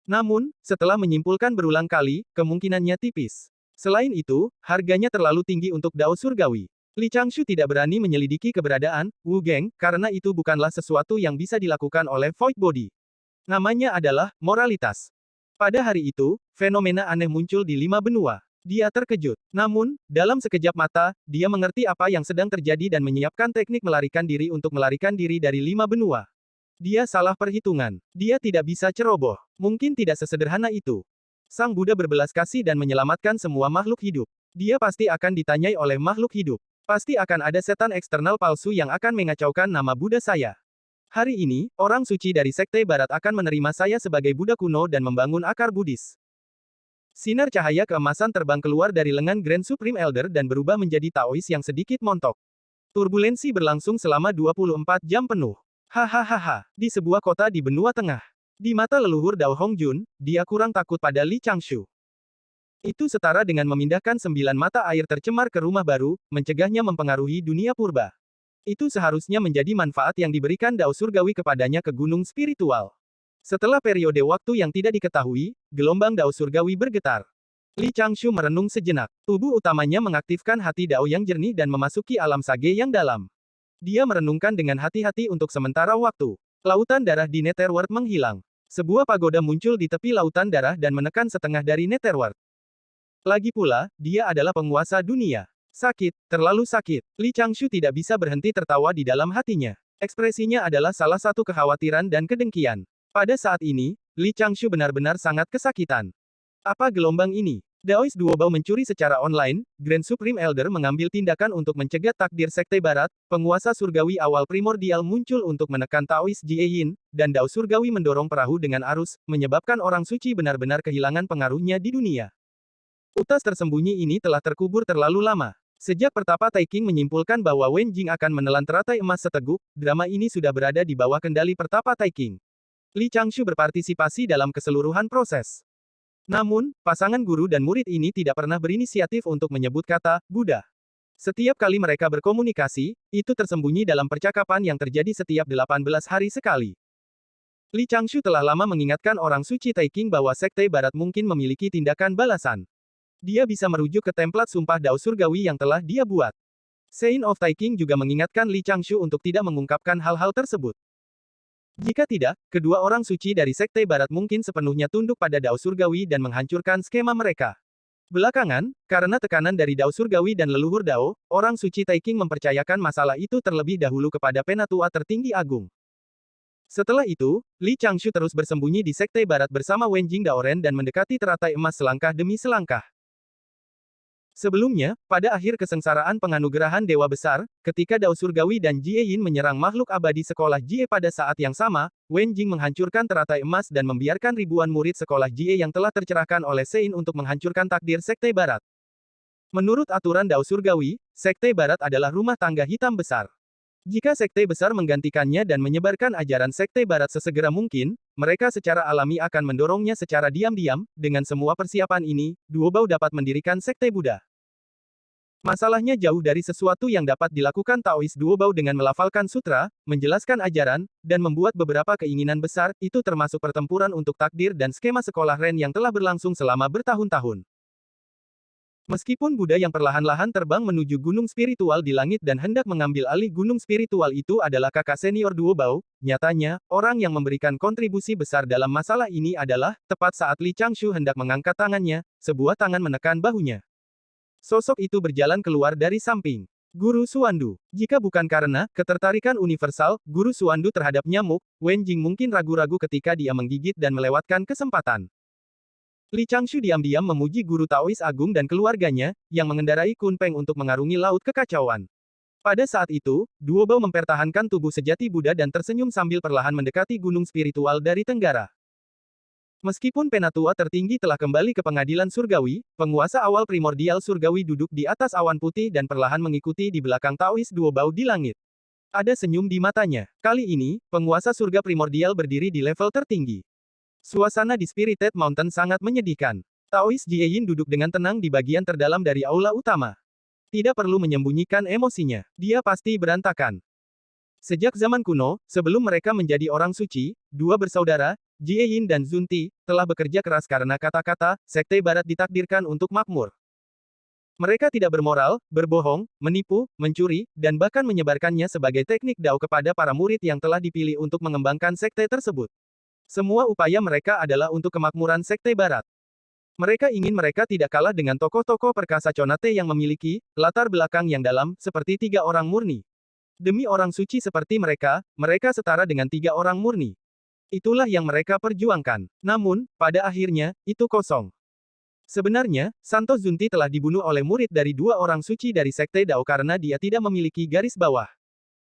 Namun, setelah menyimpulkan berulang kali, kemungkinannya tipis. Selain itu, harganya terlalu tinggi untuk Dao Surgawi. Li Changshu tidak berani menyelidiki keberadaan Wu Geng, karena itu bukanlah sesuatu yang bisa dilakukan oleh Void Body. Namanya adalah moralitas. Pada hari itu, fenomena aneh muncul di 5 benua. Dia terkejut. Namun, dalam sekejap mata, dia mengerti apa yang sedang terjadi dan menyiapkan teknik melarikan diri untuk melarikan diri dari 5 benua. Dia salah perhitungan. Dia tidak bisa ceroboh. Mungkin tidak sesederhana itu. Sang Buddha berbelas kasih dan menyelamatkan semua makhluk hidup. Dia pasti akan ditanyai oleh makhluk hidup. Pasti akan ada setan eksternal palsu yang akan mengacaukan nama Buddha saya. Hari ini, orang suci dari Sekte Barat akan menerima saya sebagai Buddha kuno dan membangun akar Buddhis. Sinar cahaya keemasan terbang keluar dari lengan Grand Supreme Elder dan berubah menjadi Taois yang sedikit montok. Turbulensi berlangsung selama 24 jam penuh. Hahaha, di sebuah kota di benua tengah. Di mata leluhur Dao Hongjun, dia kurang takut pada Li Changshu. Itu setara dengan memindahkan 9 mata air tercemar ke rumah baru, mencegahnya mempengaruhi dunia purba. Itu seharusnya menjadi manfaat yang diberikan Dao Surgawi kepadanya ke gunung spiritual. Setelah periode waktu yang tidak diketahui, gelombang Dao Surgawi bergetar. Li Changshu merenung sejenak. Tubuh utamanya mengaktifkan hati Dao yang jernih dan memasuki alam sage yang dalam. Dia merenungkan dengan hati-hati untuk sementara waktu. Lautan darah di Netherworld menghilang. Sebuah pagoda muncul di tepi lautan darah dan menekan setengah dari Netherworld. Lagi pula, dia adalah penguasa dunia. Sakit, terlalu sakit. Li Changshu tidak bisa berhenti tertawa di dalam hatinya. Ekspresinya adalah salah satu kekhawatiran dan kedengkian. Pada saat ini, Li Changshu benar-benar sangat kesakitan. Apa gelombang ini? Daois Duobao mencuri secara online, Grand Supreme Elder mengambil tindakan untuk mencegah takdir Sekte Barat, penguasa surgawi awal primordial muncul untuk menekan Taois Jieyin, dan Dao Surgawi mendorong perahu dengan arus, menyebabkan orang suci benar-benar kehilangan pengaruhnya di dunia. Utas tersembunyi ini telah terkubur terlalu lama. Sejak pertapa Taiking menyimpulkan bahwa Wen Jing akan menelan teratai emas seteguk, drama ini sudah berada di bawah kendali pertapa Taiking. Li Changshu berpartisipasi dalam keseluruhan proses. Namun, pasangan guru dan murid ini tidak pernah berinisiatif untuk menyebut kata Buddha. Setiap kali mereka berkomunikasi, itu tersembunyi dalam percakapan yang terjadi setiap 18 hari sekali. Li Changshu telah lama mengingatkan orang suci Taiking bahwa Sekte Barat mungkin memiliki tindakan balasan. Dia bisa merujuk ke template sumpah Dao Surgawi yang telah dia buat. Saint of Taiking juga mengingatkan Li Changshu untuk tidak mengungkapkan hal-hal tersebut. Jika tidak, kedua orang suci dari Sekte Barat mungkin sepenuhnya tunduk pada Dao Surgawi dan menghancurkan skema mereka. Belakangan, karena tekanan dari Dao Surgawi dan leluhur Dao, orang suci Taiking mempercayakan masalah itu terlebih dahulu kepada Penatua Tertinggi Agung. Setelah itu, Li Changshu terus bersembunyi di Sekte Barat bersama Wen Jing Daoren dan mendekati teratai emas selangkah demi selangkah. Sebelumnya, pada akhir kesengsaraan penganugerahan Dewa Besar, ketika Dao Surgawi dan Jieyin menyerang makhluk abadi sekolah Jie pada saat yang sama, Wen Jing menghancurkan teratai emas dan membiarkan ribuan murid sekolah Jie yang telah tercerahkan oleh Sein untuk menghancurkan takdir Sekte Barat. Menurut aturan Dao Surgawi, Sekte Barat adalah rumah tangga hitam besar. Jika Sekte Besar menggantikannya dan menyebarkan ajaran Sekte Barat sesegera mungkin, mereka secara alami akan mendorongnya secara diam-diam. Dengan semua persiapan ini, Duobao dapat mendirikan Sekte Buddha. Masalahnya jauh dari sesuatu yang dapat dilakukan Taois Duobao dengan melafalkan sutra, menjelaskan ajaran, dan membuat beberapa keinginan besar, itu termasuk pertempuran untuk takdir dan skema sekolah Ren yang telah berlangsung selama bertahun-tahun. Meskipun Buddha yang perlahan-lahan terbang menuju gunung spiritual di langit dan hendak mengambil alih gunung spiritual itu adalah kakak senior Duobao, nyatanya, orang yang memberikan kontribusi besar dalam masalah ini adalah, tepat saat Li Changshu hendak mengangkat tangannya, sebuah tangan menekan bahunya. Sosok itu berjalan keluar dari samping. Guru Suandu. Jika bukan karena ketertarikan universal, Guru Suandu terhadap nyamuk, Wen Jing mungkin ragu-ragu ketika dia menggigit dan melewatkan kesempatan. Li Changshu diam-diam memuji Guru Taois Agung dan keluarganya, yang mengendarai Kunpeng untuk mengarungi laut kekacauan. Pada saat itu, Duobao mempertahankan tubuh sejati Buddha dan tersenyum sambil perlahan mendekati gunung spiritual dari tenggara. Meskipun Penatua Tertinggi telah kembali ke pengadilan surgawi, penguasa awal primordial surgawi duduk di atas awan putih dan perlahan mengikuti di belakang Taois Duobao di langit. Ada senyum di matanya. Kali ini, penguasa surga primordial berdiri di level tertinggi. Suasana di Spirited Mountain sangat menyedihkan. Taois Jieyin duduk dengan tenang di bagian terdalam dari aula utama. Tidak perlu menyembunyikan emosinya. Dia pasti berantakan. Sejak zaman kuno, sebelum mereka menjadi orang suci, dua bersaudara, Jie Yin dan Zunti, telah bekerja keras karena kata-kata, Sekte Barat ditakdirkan untuk makmur. Mereka tidak bermoral, berbohong, menipu, mencuri, dan bahkan menyebarkannya sebagai teknik Dao kepada para murid yang telah dipilih untuk mengembangkan sekte tersebut. Semua upaya mereka adalah untuk kemakmuran Sekte Barat. Mereka ingin mereka tidak kalah dengan tokoh-tokoh perkasa Conate yang memiliki latar belakang yang dalam, seperti 3 orang murni. Demi orang suci seperti mereka, mereka setara dengan 3 orang murni. Itulah yang mereka perjuangkan. Namun, pada akhirnya, itu kosong. Sebenarnya, Santo Zunti telah dibunuh oleh murid dari 2 orang suci dari Sekte Dao karena dia tidak memiliki garis bawah.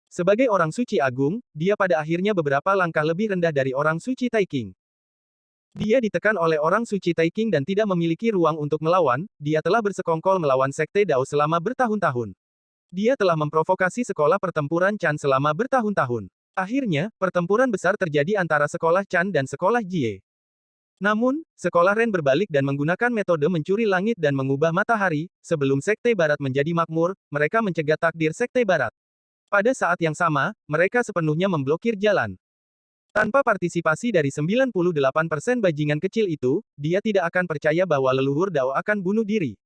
Sebagai orang suci agung, dia pada akhirnya beberapa langkah lebih rendah dari orang suci Taiking. Dia ditekan oleh orang suci Taiking dan tidak memiliki ruang untuk melawan, dia telah bersekongkol melawan Sekte Dao selama bertahun-tahun. Dia telah memprovokasi sekolah pertempuran Chan selama bertahun-tahun. Akhirnya, pertempuran besar terjadi antara sekolah Chan dan sekolah Jie. Namun, sekolah Ren berbalik dan menggunakan metode mencuri langit dan mengubah matahari, sebelum Sekte Barat menjadi makmur, mereka mencegah takdir Sekte Barat. Pada saat yang sama, mereka sepenuhnya memblokir jalan. Tanpa partisipasi dari 98% bajingan kecil itu, dia tidak akan percaya bahwa leluhur Dao akan bunuh diri.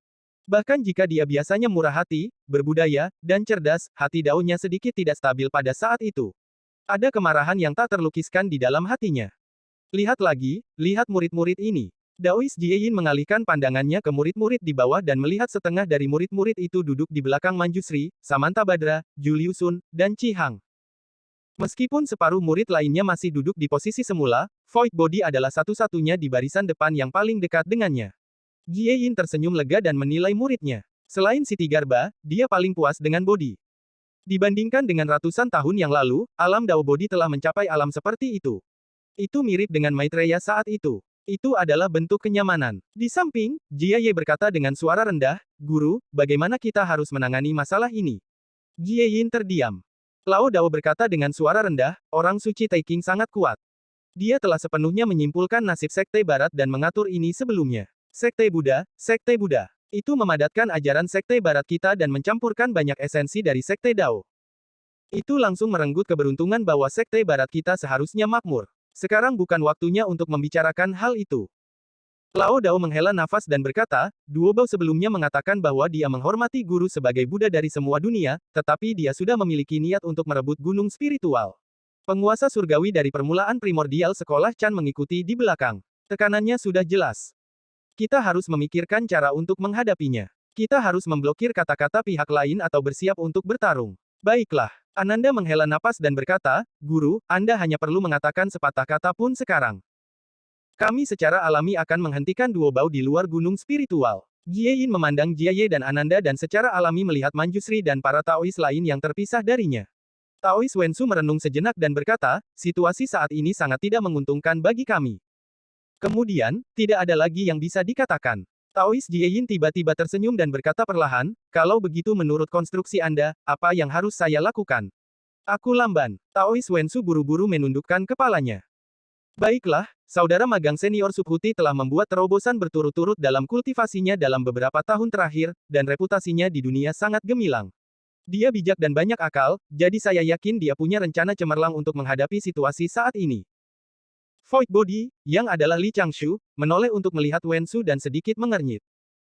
Bahkan jika dia biasanya murah hati, berbudaya, dan cerdas, hati Dao-nya sedikit tidak stabil pada saat itu. Ada kemarahan yang tak terlukiskan di dalam hatinya. Lihat lagi, lihat murid-murid ini. Daois Jie Yin mengalihkan pandangannya ke murid-murid di bawah dan melihat setengah dari murid-murid itu duduk di belakang Manjusri, Samantha Badra, Juliu Sun, dan Chi Hang. Meskipun separuh murid lainnya masih duduk di posisi semula, Void Body adalah satu-satunya di barisan depan yang paling dekat dengannya. Jie Yin tersenyum lega dan menilai muridnya. Selain Siti Garba, dia paling puas dengan Body. Dibandingkan dengan ratusan tahun yang lalu, alam Dao Body telah mencapai alam seperti itu. Itu mirip dengan Maitreya saat itu. Itu adalah bentuk kenyamanan. Di samping, Jie Ye berkata dengan suara rendah, Guru, bagaimana kita harus menangani masalah ini? Jie Yin terdiam. Lao Dao berkata dengan suara rendah, orang suci Taiking sangat kuat. Dia telah sepenuhnya menyimpulkan nasib Sekte Barat dan mengatur ini sebelumnya. Sekte Buddha, Sekte Buddha. Itu memadatkan ajaran Sekte Barat kita dan mencampurkan banyak esensi dari Sekte Dao. Itu langsung merenggut keberuntungan bahwa Sekte Barat kita seharusnya makmur. Sekarang bukan waktunya untuk membicarakan hal itu. Lao Dao menghela nafas dan berkata, Duobao sebelumnya mengatakan bahwa dia menghormati guru sebagai Buddha dari semua dunia, tetapi dia sudah memiliki niat untuk merebut gunung spiritual. Penguasa surgawi dari permulaan primordial sekolah Chan mengikuti di belakang. Tekanannya sudah jelas. Kita harus memikirkan cara untuk menghadapinya. Kita harus memblokir kata-kata pihak lain atau bersiap untuk bertarung. Baiklah. Ananda menghela napas dan berkata, Guru, Anda hanya perlu mengatakan sepatah kata pun sekarang. Kami secara alami akan menghentikan Duobao di luar gunung spiritual. Jie Yin memandang Jie Ye dan Ananda dan secara alami melihat Manjusri dan para Taois lain yang terpisah darinya. Taois Wensu merenung sejenak dan berkata, situasi saat ini sangat tidak menguntungkan bagi kami. Kemudian, tidak ada lagi yang bisa dikatakan. Taois Jie Yin tiba-tiba tersenyum dan berkata perlahan, kalau begitu menurut konstruksi Anda, apa yang harus saya lakukan? Aku lamban. Taois Wensu buru-buru menundukkan kepalanya. Baiklah, saudara magang senior Subhuti telah membuat terobosan berturut-turut dalam kultivasinya dalam beberapa tahun terakhir, dan reputasinya di dunia sangat gemilang. Dia bijak dan banyak akal, jadi saya yakin dia punya rencana cemerlang untuk menghadapi situasi saat ini. Void Body, yang adalah Li Changshu, menoleh untuk melihat Wensu dan sedikit mengernyit.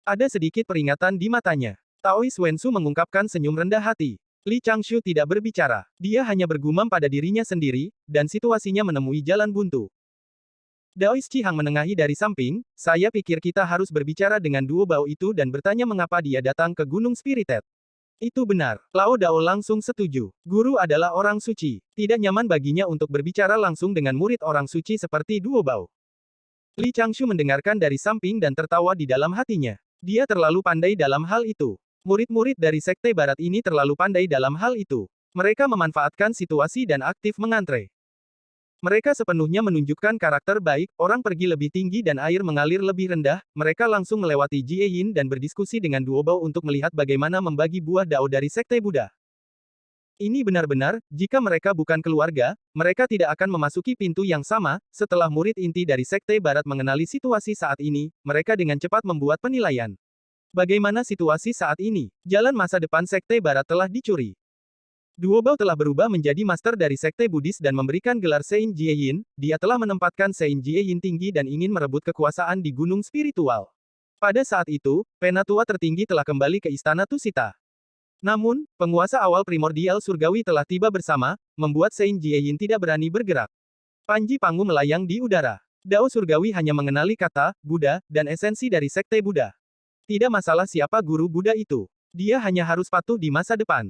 Ada sedikit peringatan di matanya. Taois Wensu mengungkapkan senyum rendah hati. Li Changshu tidak berbicara. Dia hanya bergumam pada dirinya sendiri, dan situasinya menemui jalan buntu. Daois Chi Hang menengahi dari samping, saya pikir kita harus berbicara dengan Duobao itu dan bertanya mengapa dia datang ke Gunung Spirited. Itu benar. Lao Dao langsung setuju. Guru adalah orang suci. Tidak nyaman baginya untuk berbicara langsung dengan murid orang suci seperti Duobao. Li Changshu mendengarkan dari samping dan tertawa di dalam hatinya. Dia terlalu pandai dalam hal itu. Murid-murid dari Sekte Barat ini terlalu pandai dalam hal itu. Mereka memanfaatkan situasi dan aktif mengantre. Mereka sepenuhnya menunjukkan karakter baik, orang pergi lebih tinggi dan air mengalir lebih rendah, mereka langsung melewati Jie Yin dan berdiskusi dengan Duobao untuk melihat bagaimana membagi buah Dao dari Sekte Buddha. Ini benar-benar, jika mereka bukan keluarga, mereka tidak akan memasuki pintu yang sama. Setelah murid inti dari Sekte Barat mengenali situasi saat ini, mereka dengan cepat membuat penilaian. Bagaimana situasi saat ini? Jalan masa depan Sekte Barat telah dicuri. Duo Bao telah berubah menjadi master dari sekte Buddhis dan memberikan gelar Sein Jieyin. Dia telah menempatkan Sein Jieyin tinggi dan ingin merebut kekuasaan di gunung spiritual. Pada saat itu, penatua tertinggi telah kembali ke istana Tusita. Namun, penguasa awal primordial surgawi telah tiba bersama, membuat Sein Jieyin tidak berani bergerak. Panji Pangu melayang di udara. Dao surgawi hanya mengenali kata Buddha dan esensi dari sekte Buddha. Tidak masalah siapa guru Buddha itu. Dia hanya harus patuh di masa depan.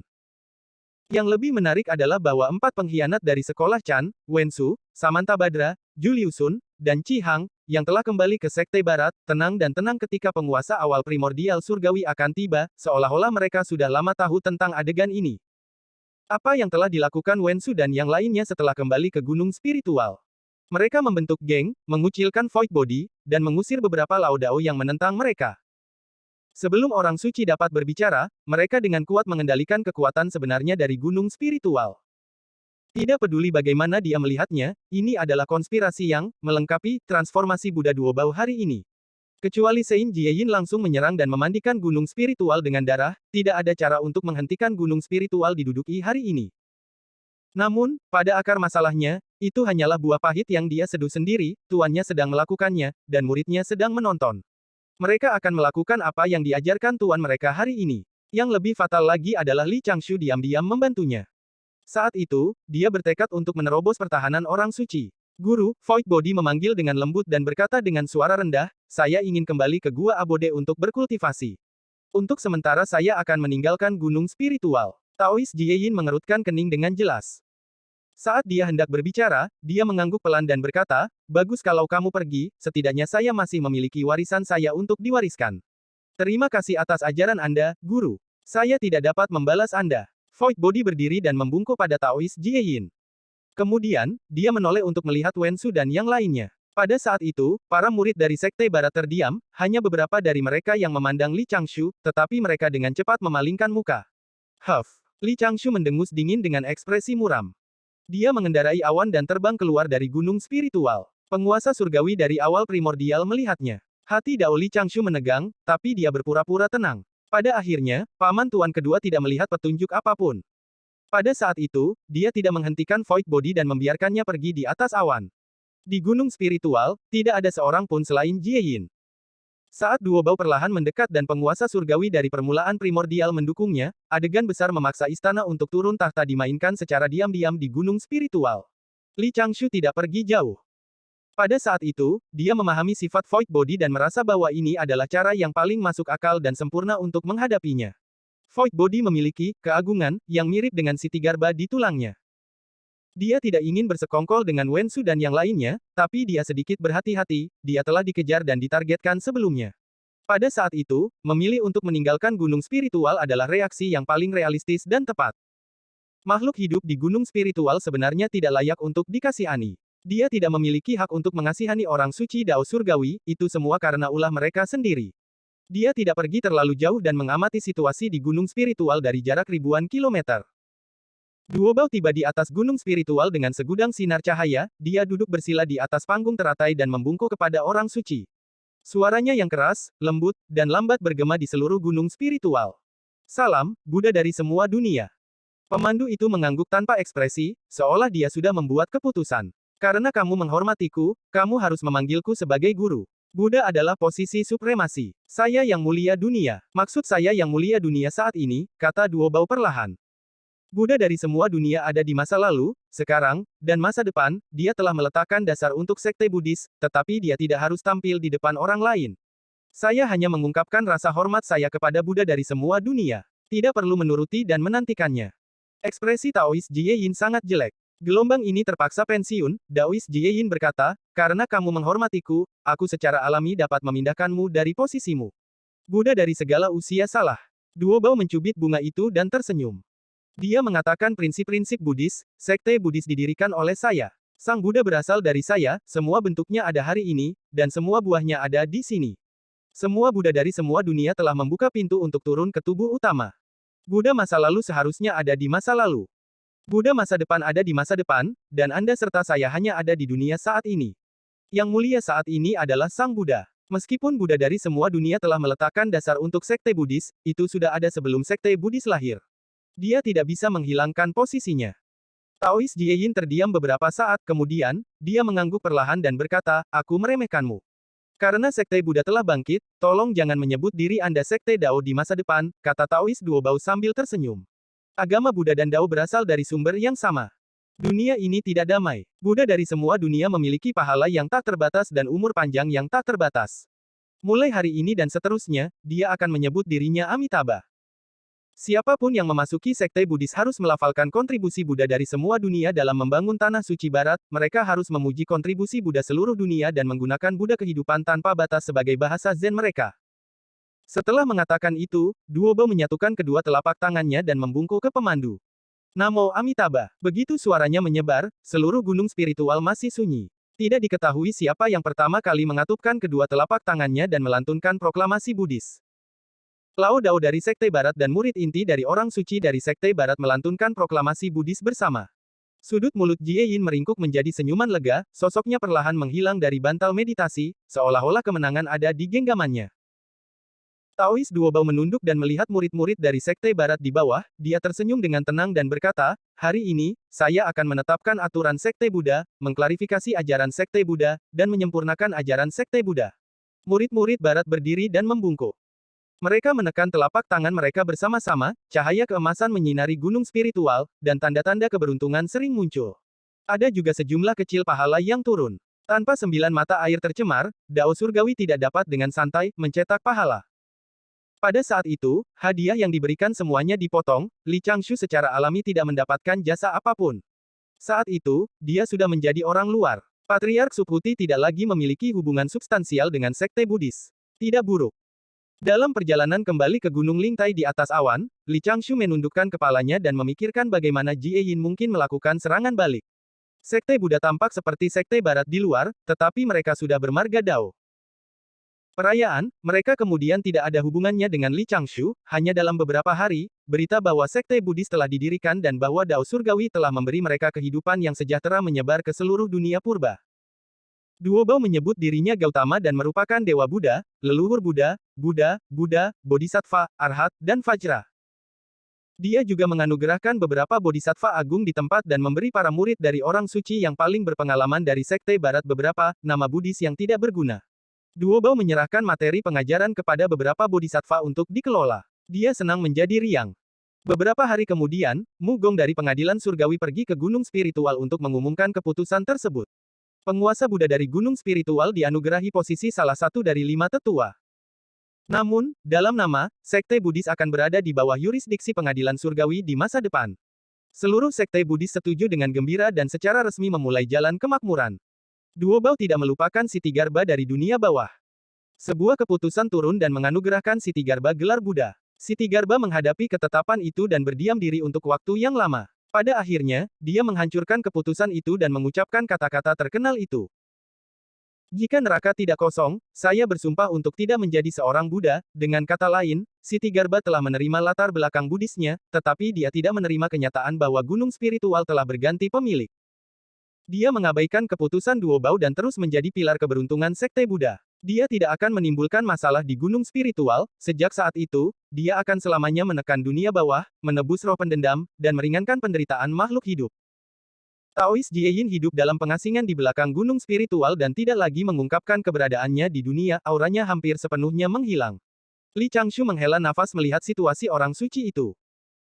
Yang lebih menarik adalah bahwa 4 pengkhianat dari sekolah Chan, Wensu, Samantabhadra, Juliusun, dan Chi Hang, yang telah kembali ke sekte barat, tenang dan tenang ketika penguasa awal primordial surgawi akan tiba, seolah-olah mereka sudah lama tahu tentang adegan ini. Apa yang telah dilakukan Wensu dan yang lainnya setelah kembali ke gunung spiritual? Mereka membentuk geng, mengucilkan Void Body, dan mengusir beberapa Lao Dao yang menentang mereka. Sebelum orang suci dapat berbicara, mereka dengan kuat mengendalikan kekuatan sebenarnya dari gunung spiritual. Tidak peduli bagaimana dia melihatnya, ini adalah konspirasi yang melengkapi transformasi Buddha Duo Bao hari ini. Kecuali Sein Jieyin langsung menyerang dan memandikan gunung spiritual dengan darah, tidak ada cara untuk menghentikan gunung spiritual diduduki hari ini. Namun, pada akar masalahnya, itu hanyalah buah pahit yang dia seduh sendiri, tuannya sedang melakukannya, dan muridnya sedang menonton. Mereka akan melakukan apa yang diajarkan tuan mereka hari ini. Yang lebih fatal lagi adalah Li Changshu diam-diam membantunya. Saat itu, dia bertekad untuk menerobos pertahanan orang suci. Guru, Void Body memanggil dengan lembut dan berkata dengan suara rendah, saya ingin kembali ke Gua Abode untuk berkultivasi. Untuk sementara saya akan meninggalkan gunung spiritual. Taois Jieyin mengerutkan kening dengan jelas. Saat dia hendak berbicara, dia mengangguk pelan dan berkata, bagus kalau kamu pergi, setidaknya saya masih memiliki warisan saya untuk diwariskan. Terima kasih atas ajaran Anda, Guru. Saya tidak dapat membalas Anda. Void Body berdiri dan membungkuk pada Taois Jieyin. Kemudian, dia menoleh untuk melihat Wensu dan yang lainnya. Pada saat itu, para murid dari Sekte Barat terdiam, hanya beberapa dari mereka yang memandang Li Changshu, tetapi mereka dengan cepat memalingkan muka. Huff. Li Changshu mendengus dingin dengan ekspresi muram. Dia mengendarai awan dan terbang keluar dari gunung spiritual. Penguasa surgawi dari awal primordial melihatnya. Hati Dao Li Changshu menegang, tapi dia berpura-pura tenang. Pada akhirnya, paman tuan kedua tidak melihat petunjuk apapun. Pada saat itu, dia tidak menghentikan Void Body dan membiarkannya pergi di atas awan. Di gunung spiritual, tidak ada seorang pun selain Jieyin. Saat Duo Bao perlahan mendekat dan penguasa surgawi dari permulaan primordial mendukungnya, adegan besar memaksa istana untuk turun tahta dimainkan secara diam-diam di gunung spiritual. Li Changshu tidak pergi jauh. Pada saat itu, dia memahami sifat Void Body dan merasa bahwa ini adalah cara yang paling masuk akal dan sempurna untuk menghadapinya. Void Body memiliki keagungan yang mirip dengan Siti Garba di tulangnya. Dia tidak ingin bersekongkol dengan Wensu dan yang lainnya, tapi dia sedikit berhati-hati, dia telah dikejar dan ditargetkan sebelumnya. Pada saat itu, memilih untuk meninggalkan gunung spiritual adalah reaksi yang paling realistis dan tepat. Makhluk hidup di gunung spiritual sebenarnya tidak layak untuk dikasihani. Dia tidak memiliki hak untuk mengasihani orang suci Dao Surgawi, itu semua karena ulah mereka sendiri. Dia tidak pergi terlalu jauh dan mengamati situasi di gunung spiritual dari jarak ribuan kilometer. Duo Bao tiba di atas gunung spiritual dengan segudang sinar cahaya, dia duduk bersila di atas panggung teratai dan membungkuk kepada orang suci. Suaranya yang keras, lembut, dan lambat bergema di seluruh gunung spiritual. Salam, Buddha dari semua dunia. Pemandu itu mengangguk tanpa ekspresi, seolah dia sudah membuat keputusan. Karena kamu menghormatiku, kamu harus memanggilku sebagai guru. Buddha adalah posisi supremasi. Saya yang mulia dunia. Maksud saya yang mulia dunia saat ini, kata Duo Bao perlahan. Buddha dari semua dunia ada di masa lalu, sekarang, dan masa depan, dia telah meletakkan dasar untuk sekte Buddhis, tetapi dia tidak harus tampil di depan orang lain. Saya hanya mengungkapkan rasa hormat saya kepada Buddha dari semua dunia. Tidak perlu menuruti dan menantikannya. Ekspresi Taois Jieyin sangat jelek. Gelombang ini terpaksa pensiun, Daois Jieyin berkata, karena kamu menghormatiku, aku secara alami dapat memindahkanmu dari posisimu. Buddha dari segala usia salah. Duo Bao mencubit bunga itu dan tersenyum. Dia mengatakan prinsip-prinsip Buddhis, sekte Buddhis didirikan oleh saya. Sang Buddha berasal dari saya, semua bentuknya ada hari ini, dan semua buahnya ada di sini. Semua Buddha dari semua dunia telah membuka pintu untuk turun ke tubuh utama. Buddha masa lalu seharusnya ada di masa lalu. Buddha masa depan ada di masa depan, dan Anda serta saya hanya ada di dunia saat ini. Yang mulia saat ini adalah Sang Buddha. Meskipun Buddha dari semua dunia telah meletakkan dasar untuk sekte Buddhis, itu sudah ada sebelum sekte Buddhis lahir. Dia tidak bisa menghilangkan posisinya. Taois Jieyin terdiam beberapa saat, kemudian, dia mengangguk perlahan dan berkata, aku meremehkanmu. Karena Sekte Buddha telah bangkit, tolong jangan menyebut diri Anda Sekte Dao di masa depan, kata Taois Duobao sambil tersenyum. Agama Buddha dan Dao berasal dari sumber yang sama. Dunia ini tidak damai. Buddha dari semua dunia memiliki pahala yang tak terbatas dan umur panjang yang tak terbatas. Mulai hari ini dan seterusnya, dia akan menyebut dirinya Amitabha. Siapapun yang memasuki Sekte Buddhis harus melafalkan kontribusi Buddha dari semua dunia dalam membangun tanah suci barat, mereka harus memuji kontribusi Buddha seluruh dunia dan menggunakan Buddha kehidupan tanpa batas sebagai bahasa Zen mereka. Setelah mengatakan itu, Duobo menyatukan kedua telapak tangannya dan membungkuk ke pemandu. Namo Amitabha. Begitu suaranya menyebar, seluruh gunung spiritual masih sunyi. Tidak diketahui siapa yang pertama kali mengatupkan kedua telapak tangannya dan melantunkan proklamasi Buddhis. Lao Dao dari Sekte Barat dan murid inti dari orang suci dari Sekte Barat melantunkan proklamasi Buddhis bersama. Sudut mulut Jieyin meringkuk menjadi senyuman lega, sosoknya perlahan menghilang dari bantal meditasi, seolah-olah kemenangan ada di genggamannya. Taois Duobao menunduk dan melihat murid-murid dari Sekte Barat di bawah, dia tersenyum dengan tenang dan berkata, hari ini, saya akan menetapkan aturan Sekte Buddha, mengklarifikasi ajaran Sekte Buddha, dan menyempurnakan ajaran Sekte Buddha. Murid-murid Barat berdiri dan membungkuk. Mereka menekan telapak tangan mereka bersama-sama, cahaya keemasan menyinari gunung spiritual, dan tanda-tanda keberuntungan sering muncul. Ada juga sejumlah kecil pahala yang turun. Tanpa 9 mata air tercemar, Dao Surgawi tidak dapat dengan santai mencetak pahala. Pada saat itu, hadiah yang diberikan semuanya dipotong, Li Changshu secara alami tidak mendapatkan jasa apapun. Saat itu, dia sudah menjadi orang luar. Patriark Subhuti tidak lagi memiliki hubungan substansial dengan Sekte Buddhis. Tidak buruk. Dalam perjalanan kembali ke Gunung Lingtai di atas awan, Li Changshu menundukkan kepalanya dan memikirkan bagaimana Jieyin mungkin melakukan serangan balik. Sekte Buddha tampak seperti Sekte Barat di luar, tetapi mereka sudah bermarga Dao. Perayaan, mereka kemudian tidak ada hubungannya dengan Li Changshu, hanya dalam beberapa hari, berita bahwa Sekte Buddhis telah didirikan dan bahwa Dao Surgawi telah memberi mereka kehidupan yang sejahtera menyebar ke seluruh dunia purba. Duobao menyebut dirinya Gautama dan merupakan Dewa Buddha, leluhur Buddha, Bodhisattva, Arhat, dan Vajra. Dia juga menganugerahkan beberapa Bodhisattva agung di tempat dan memberi para murid dari orang suci yang paling berpengalaman dari Sekte Barat beberapa nama Buddhis yang tidak berguna. Duobao menyerahkan materi pengajaran kepada beberapa Bodhisattva untuk dikelola. Dia senang menjadi riang. Beberapa hari kemudian, Mu Gong dari pengadilan surgawi pergi ke gunung spiritual untuk mengumumkan keputusan tersebut. Penguasa Buddha dari gunung spiritual dianugerahi posisi salah satu dari 5 tetua. Namun, dalam nama, Sekte Buddhis akan berada di bawah yurisdiksi pengadilan surgawi di masa depan. Seluruh Sekte Buddhis setuju dengan gembira dan secara resmi memulai jalan kemakmuran. Duobao tidak melupakan Siti Garba dari dunia bawah. Sebuah keputusan turun dan menganugerahkan Siti Garba gelar Buddha. Siti Garba menghadapi ketetapan itu dan berdiam diri untuk waktu yang lama. Pada akhirnya, dia menghancurkan keputusan itu dan mengucapkan kata-kata terkenal itu. Jika neraka tidak kosong, saya bersumpah untuk tidak menjadi seorang Buddha. Dengan kata lain, Siti Garba telah menerima latar belakang Buddhisnya, tetapi dia tidak menerima kenyataan bahwa gunung spiritual telah berganti pemilik. Dia mengabaikan keputusan Duobao dan terus menjadi pilar keberuntungan Sekte Buddha. Dia tidak akan menimbulkan masalah di gunung spiritual, sejak saat itu, dia akan selamanya menekan dunia bawah, menebus roh pendendam, dan meringankan penderitaan makhluk hidup. Taois Jieyin hidup dalam pengasingan di belakang gunung spiritual dan tidak lagi mengungkapkan keberadaannya di dunia, auranya hampir sepenuhnya menghilang. Li Changshu menghela nafas melihat situasi orang suci itu.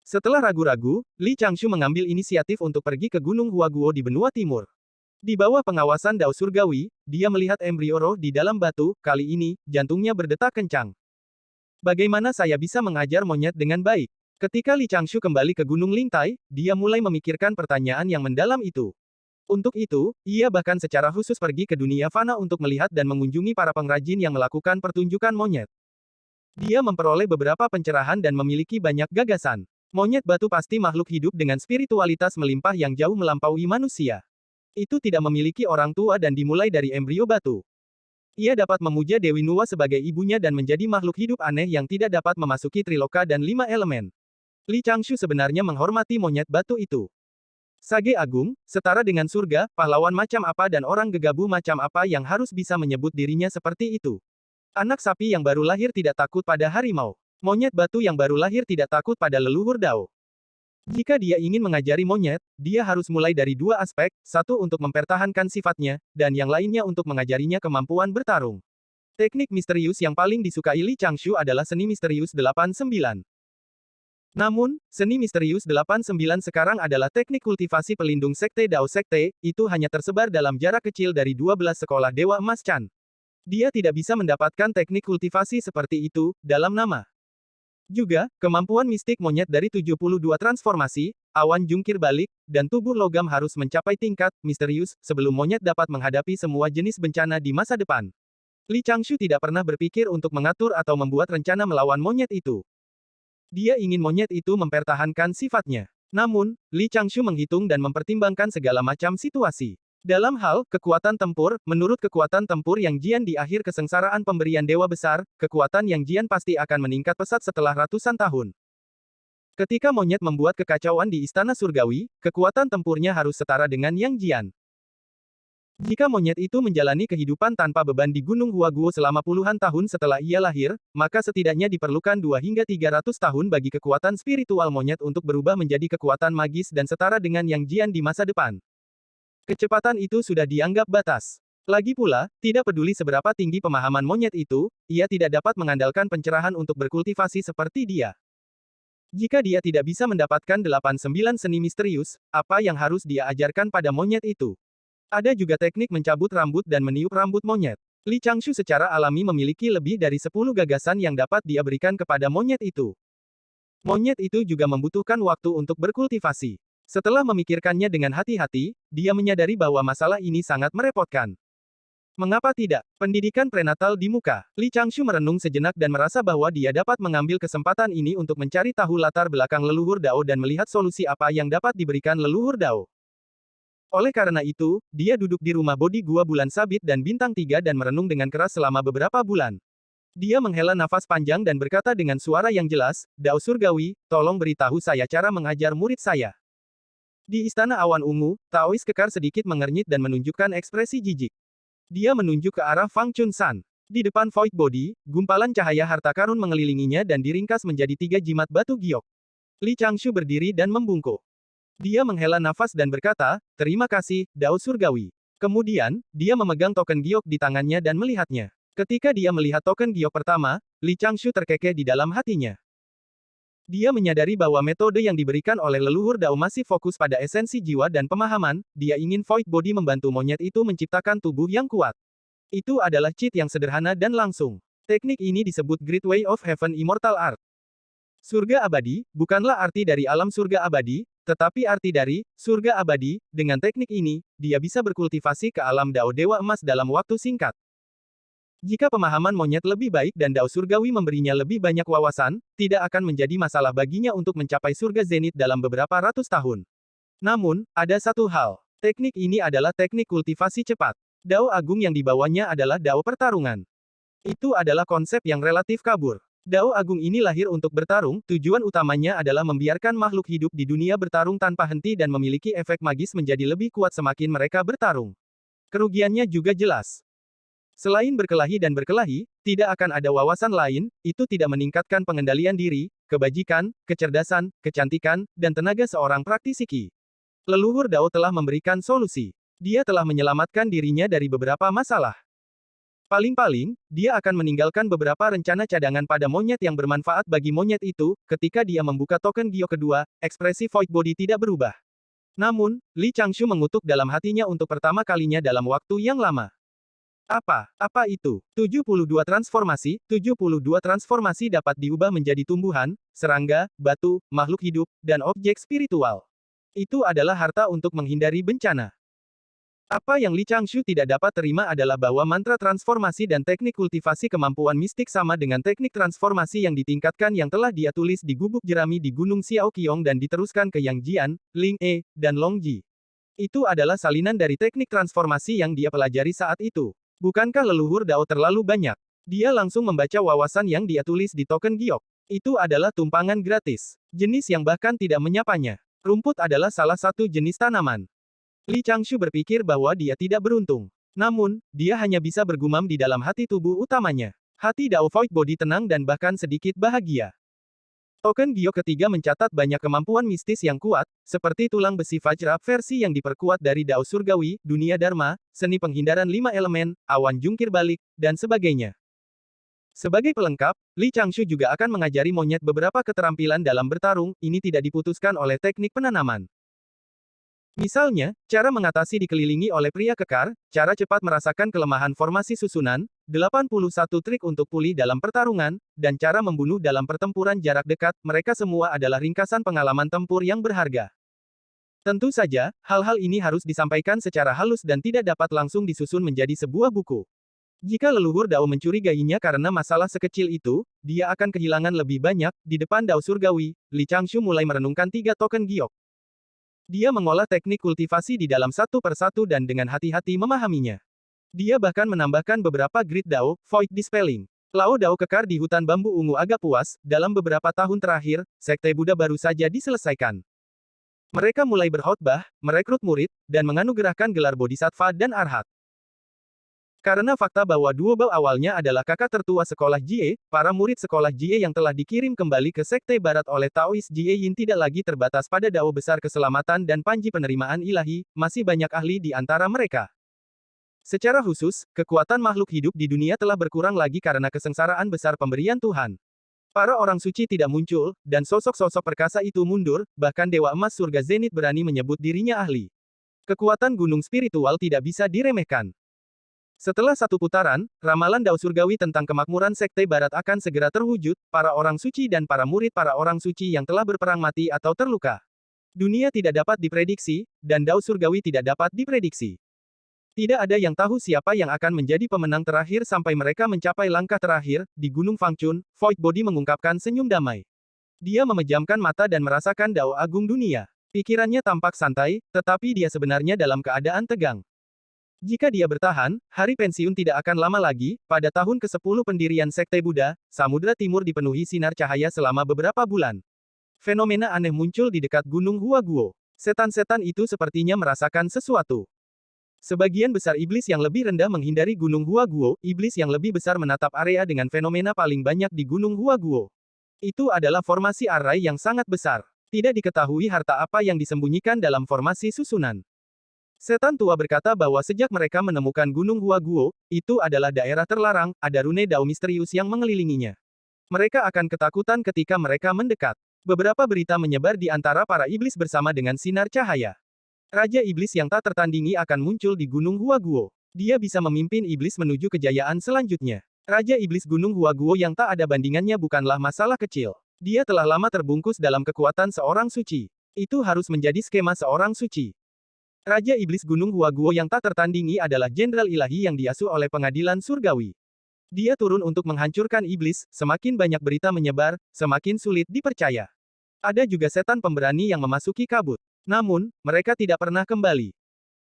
Setelah ragu-ragu, Li Changshu mengambil inisiatif untuk pergi ke Gunung Huaguo di benua timur. Di bawah pengawasan Dao Surgawi, dia melihat embrio roh di dalam batu, kali ini, jantungnya berdetak kencang. Bagaimana saya bisa mengajar monyet dengan baik? Ketika Li Changshu kembali ke Gunung Lingtai, dia mulai memikirkan pertanyaan yang mendalam itu. Untuk itu, ia bahkan secara khusus pergi ke dunia fana untuk melihat dan mengunjungi para pengrajin yang melakukan pertunjukan monyet. Dia memperoleh beberapa pencerahan dan memiliki banyak gagasan. Monyet batu pasti makhluk hidup dengan spiritualitas melimpah yang jauh melampaui manusia. Itu tidak memiliki orang tua dan dimulai dari embrio batu. Ia dapat memuja Dewi Nuwa sebagai ibunya dan menjadi makhluk hidup aneh yang tidak dapat memasuki Triloka dan 5 elemen. Li Changshu sebenarnya menghormati monyet batu itu. Sage Agung, setara dengan surga, pahlawan macam apa dan orang gegabah macam apa yang harus bisa menyebut dirinya seperti itu. Anak sapi yang baru lahir tidak takut pada harimau. Monyet batu yang baru lahir tidak takut pada leluhur Dao. Jika dia ingin mengajari monyet, dia harus mulai dari dua aspek, satu untuk mempertahankan sifatnya, dan yang lainnya untuk mengajarinya kemampuan bertarung. Teknik misterius yang paling disukai Li Changshu adalah seni misterius 89. Namun, seni misterius 89 sekarang adalah teknik kultivasi pelindung Sekte Dao Sekte, itu hanya tersebar dalam jarak kecil dari 12 sekolah Dewa Emas Chan. Dia tidak bisa mendapatkan teknik kultivasi seperti itu, dalam nama. Juga, kemampuan mistik monyet dari 72 transformasi, awan jungkir balik, dan tubuh logam harus mencapai tingkat misterius sebelum monyet dapat menghadapi semua jenis bencana di masa depan. Li Changshu tidak pernah berpikir untuk mengatur atau membuat rencana melawan monyet itu. Dia ingin monyet itu mempertahankan sifatnya. Namun, Li Changshu menghitung dan mempertimbangkan segala macam situasi. Dalam hal kekuatan tempur, menurut kekuatan tempur yang Jian di akhir kesengsaraan pemberian Dewa Besar, kekuatan yang Jian pasti akan meningkat pesat setelah ratusan tahun. Ketika monyet membuat kekacauan di Istana Surgawi, kekuatan tempurnya harus setara dengan Yang Jian. Jika monyet itu menjalani kehidupan tanpa beban di Gunung Huaguo selama puluhan tahun setelah ia lahir, maka setidaknya diperlukan 2 hingga 300 tahun bagi kekuatan spiritual monyet untuk berubah menjadi kekuatan magis dan setara dengan Yang Jian di masa depan. Kecepatan itu sudah dianggap batas. Lagi pula, tidak peduli seberapa tinggi pemahaman monyet itu, ia tidak dapat mengandalkan pencerahan untuk berkultivasi seperti dia. Jika dia tidak bisa mendapatkan 89 seni misterius, apa yang harus dia ajarkan pada monyet itu? Ada juga teknik mencabut rambut dan meniup rambut monyet. Li Changshu secara alami memiliki lebih dari 10 gagasan yang dapat dia berikan kepada monyet itu. Monyet itu juga membutuhkan waktu untuk berkultivasi. Setelah memikirkannya dengan hati-hati, dia menyadari bahwa masalah ini sangat merepotkan. Mengapa tidak? Pendidikan prenatal di muka. Li Changshu merenung sejenak dan merasa bahwa dia dapat mengambil kesempatan ini untuk mencari tahu latar belakang leluhur Dao dan melihat solusi apa yang dapat diberikan leluhur Dao. Oleh karena itu, dia duduk di rumah Bodhi Gua Bulan Sabit dan Bintang 3 dan merenung dengan keras selama beberapa bulan. Dia menghela nafas panjang dan berkata dengan suara yang jelas, "Dao Surgawi, tolong beritahu saya cara mengajar murid saya." Di Istana Awan Ungu, Taois kekar sedikit mengernyit dan menunjukkan ekspresi jijik. Dia menunjuk ke arah Fang Chun San. Di depan Void Body, gumpalan cahaya harta karun mengelilinginya dan diringkas menjadi 3 jimat batu giok. Li Changshu berdiri dan membungkuk. Dia menghela nafas dan berkata, "Terima kasih, Dao Surgawi." Kemudian, dia memegang token giok di tangannya dan melihatnya. Ketika dia melihat token giok pertama, Li Changshu terkekeh di dalam hatinya. Dia menyadari bahwa metode yang diberikan oleh leluhur Dao masih fokus pada esensi jiwa dan pemahaman, dia ingin Void Body membantu monyet itu menciptakan tubuh yang kuat. Itu adalah cheat yang sederhana dan langsung. Teknik ini disebut Great Way of Heaven Immortal Art. Surga abadi, bukanlah arti dari alam surga abadi, tetapi arti dari surga abadi. Dengan teknik ini, dia bisa berkultivasi ke alam Dao Dewa Emas dalam waktu singkat. Jika pemahaman monyet lebih baik dan Dao Surgawi memberinya lebih banyak wawasan, tidak akan menjadi masalah baginya untuk mencapai surga zenit dalam beberapa ratus tahun. Namun, ada satu hal. Teknik ini adalah teknik kultivasi cepat. Dao Agung yang dibawanya adalah Dao Pertarungan. Itu adalah konsep yang relatif kabur. Dao Agung ini lahir untuk bertarung, tujuan utamanya adalah membiarkan makhluk hidup di dunia bertarung tanpa henti dan memiliki efek magis menjadi lebih kuat semakin mereka bertarung. Kerugiannya juga jelas. Selain berkelahi dan berkelahi, tidak akan ada wawasan lain, itu tidak meningkatkan pengendalian diri, kebajikan, kecerdasan, kecantikan, dan tenaga seorang praktisi Qi. Leluhur Dao telah memberikan solusi. Dia telah menyelamatkan dirinya dari beberapa masalah. Paling-paling, dia akan meninggalkan beberapa rencana cadangan pada monyet yang bermanfaat bagi monyet itu, ketika dia membuka token giok kedua, ekspresi Void Body tidak berubah. Namun, Li Changshu mengutuk dalam hatinya untuk pertama kalinya dalam waktu yang lama. Apa itu? 72 transformasi, 72 transformasi dapat diubah menjadi tumbuhan, serangga, batu, makhluk hidup, dan objek spiritual. Itu adalah harta untuk menghindari bencana. Apa yang Li Changshu tidak dapat terima adalah bahwa mantra transformasi dan teknik kultivasi kemampuan mistik sama dengan teknik transformasi yang ditingkatkan yang telah dia tulis di gubuk jerami di Gunung Xiaoqiong dan diteruskan ke Yang Jian, Ling E, dan Long Ji. Itu adalah salinan dari teknik transformasi yang dia pelajari saat itu. Bukankah leluhur Dao terlalu banyak? Dia langsung membaca wawasan yang dia tulis di token giok. Itu adalah tumpangan gratis. Jenis yang bahkan tidak menyapanya. Rumput adalah salah satu jenis tanaman. Li Changshu berpikir bahwa dia tidak beruntung. Namun, dia hanya bisa bergumam di dalam hati tubuh utamanya. Hati Dao Void Body tenang dan bahkan sedikit bahagia. Token giok ketiga mencatat banyak kemampuan mistis yang kuat, seperti tulang besi Vajra versi yang diperkuat dari Dao Surgawi, dunia Dharma, seni penghindaran 5 elemen, awan jungkir balik, dan sebagainya. Sebagai pelengkap, Li Changshu juga akan mengajari monyet beberapa keterampilan dalam bertarung, ini tidak diputuskan oleh teknik penanaman. Misalnya, cara mengatasi dikelilingi oleh pria kekar, cara cepat merasakan kelemahan formasi susunan, 81 trik untuk pulih dalam pertarungan, dan cara membunuh dalam pertempuran jarak dekat, mereka semua adalah ringkasan pengalaman tempur yang berharga. Tentu saja, hal-hal ini harus disampaikan secara halus dan tidak dapat langsung disusun menjadi sebuah buku. Jika leluhur Dao mencurigainya karena masalah sekecil itu, dia akan kehilangan lebih banyak. Di depan Dao Surgawi, Li Changshu mulai merenungkan 3 token giok. Dia mengolah teknik kultivasi di dalam satu persatu dan dengan hati-hati memahaminya. Dia bahkan menambahkan beberapa grid Dao, Void Dispelling. Lao Dao kekar di hutan bambu ungu agak puas, dalam beberapa tahun terakhir, Sekte Buddha baru saja diselesaikan. Mereka mulai berkhotbah, merekrut murid, dan menganugerahkan gelar Bodhisattva dan Arhat. Karena fakta bahwa Duo Bao awalnya adalah kakak tertua sekolah Jie, para murid sekolah Jie yang telah dikirim kembali ke Sekte Barat oleh Taois Jie Yin tidak lagi terbatas pada Dao besar keselamatan dan panji penerimaan ilahi, masih banyak ahli di antara mereka. Secara khusus, kekuatan makhluk hidup di dunia telah berkurang lagi karena kesengsaraan besar pemberian Tuhan. Para orang suci tidak muncul, dan sosok-sosok perkasa itu mundur, bahkan Dewa Emas Surga Zenith berani menyebut dirinya ahli. Kekuatan gunung spiritual tidak bisa diremehkan. Setelah satu putaran, ramalan Dao Surgawi tentang kemakmuran Sekte Barat akan segera terwujud, para orang suci dan para murid para orang suci yang telah berperang mati atau terluka. Dunia tidak dapat diprediksi, dan Dao Surgawi tidak dapat diprediksi. Tidak ada yang tahu siapa yang akan menjadi pemenang terakhir sampai mereka mencapai langkah terakhir, di Gunung Fangchun, Void Body mengungkapkan senyum damai. Dia memejamkan mata dan merasakan Dao Agung dunia. Pikirannya tampak santai, tetapi dia sebenarnya dalam keadaan tegang. Jika dia bertahan, hari pensiun tidak akan lama lagi. Pada tahun ke-10 pendirian Sekte Buddha, Samudra Timur dipenuhi sinar cahaya selama beberapa bulan. Fenomena aneh muncul di dekat Gunung Huaguo. Setan-setan itu sepertinya merasakan sesuatu. Sebagian besar iblis yang lebih rendah menghindari Gunung Huaguo, iblis yang lebih besar menatap area dengan fenomena paling banyak di Gunung Huaguo. Itu adalah formasi arai yang sangat besar. Tidak diketahui harta apa yang disembunyikan dalam formasi susunan. Setan tua berkata bahwa sejak mereka menemukan Gunung Huaguo, itu adalah daerah terlarang, ada rune Dao misterius yang mengelilinginya. Mereka akan ketakutan ketika mereka mendekat. Beberapa berita menyebar di antara para iblis bersama dengan sinar cahaya. Raja iblis yang tak tertandingi akan muncul di Gunung Huaguo. Dia bisa memimpin iblis menuju kejayaan selanjutnya. Raja iblis Gunung Huaguo yang tak ada bandingannya bukanlah masalah kecil. Dia telah lama terbungkus dalam kekuatan seorang suci. Itu harus menjadi skema seorang suci. Raja Iblis Gunung Huaguo yang tak tertandingi adalah jenderal ilahi yang diasuh oleh pengadilan surgawi. Dia turun untuk menghancurkan iblis, semakin banyak berita menyebar, semakin sulit dipercaya. Ada juga setan pemberani yang memasuki kabut. Namun, mereka tidak pernah kembali.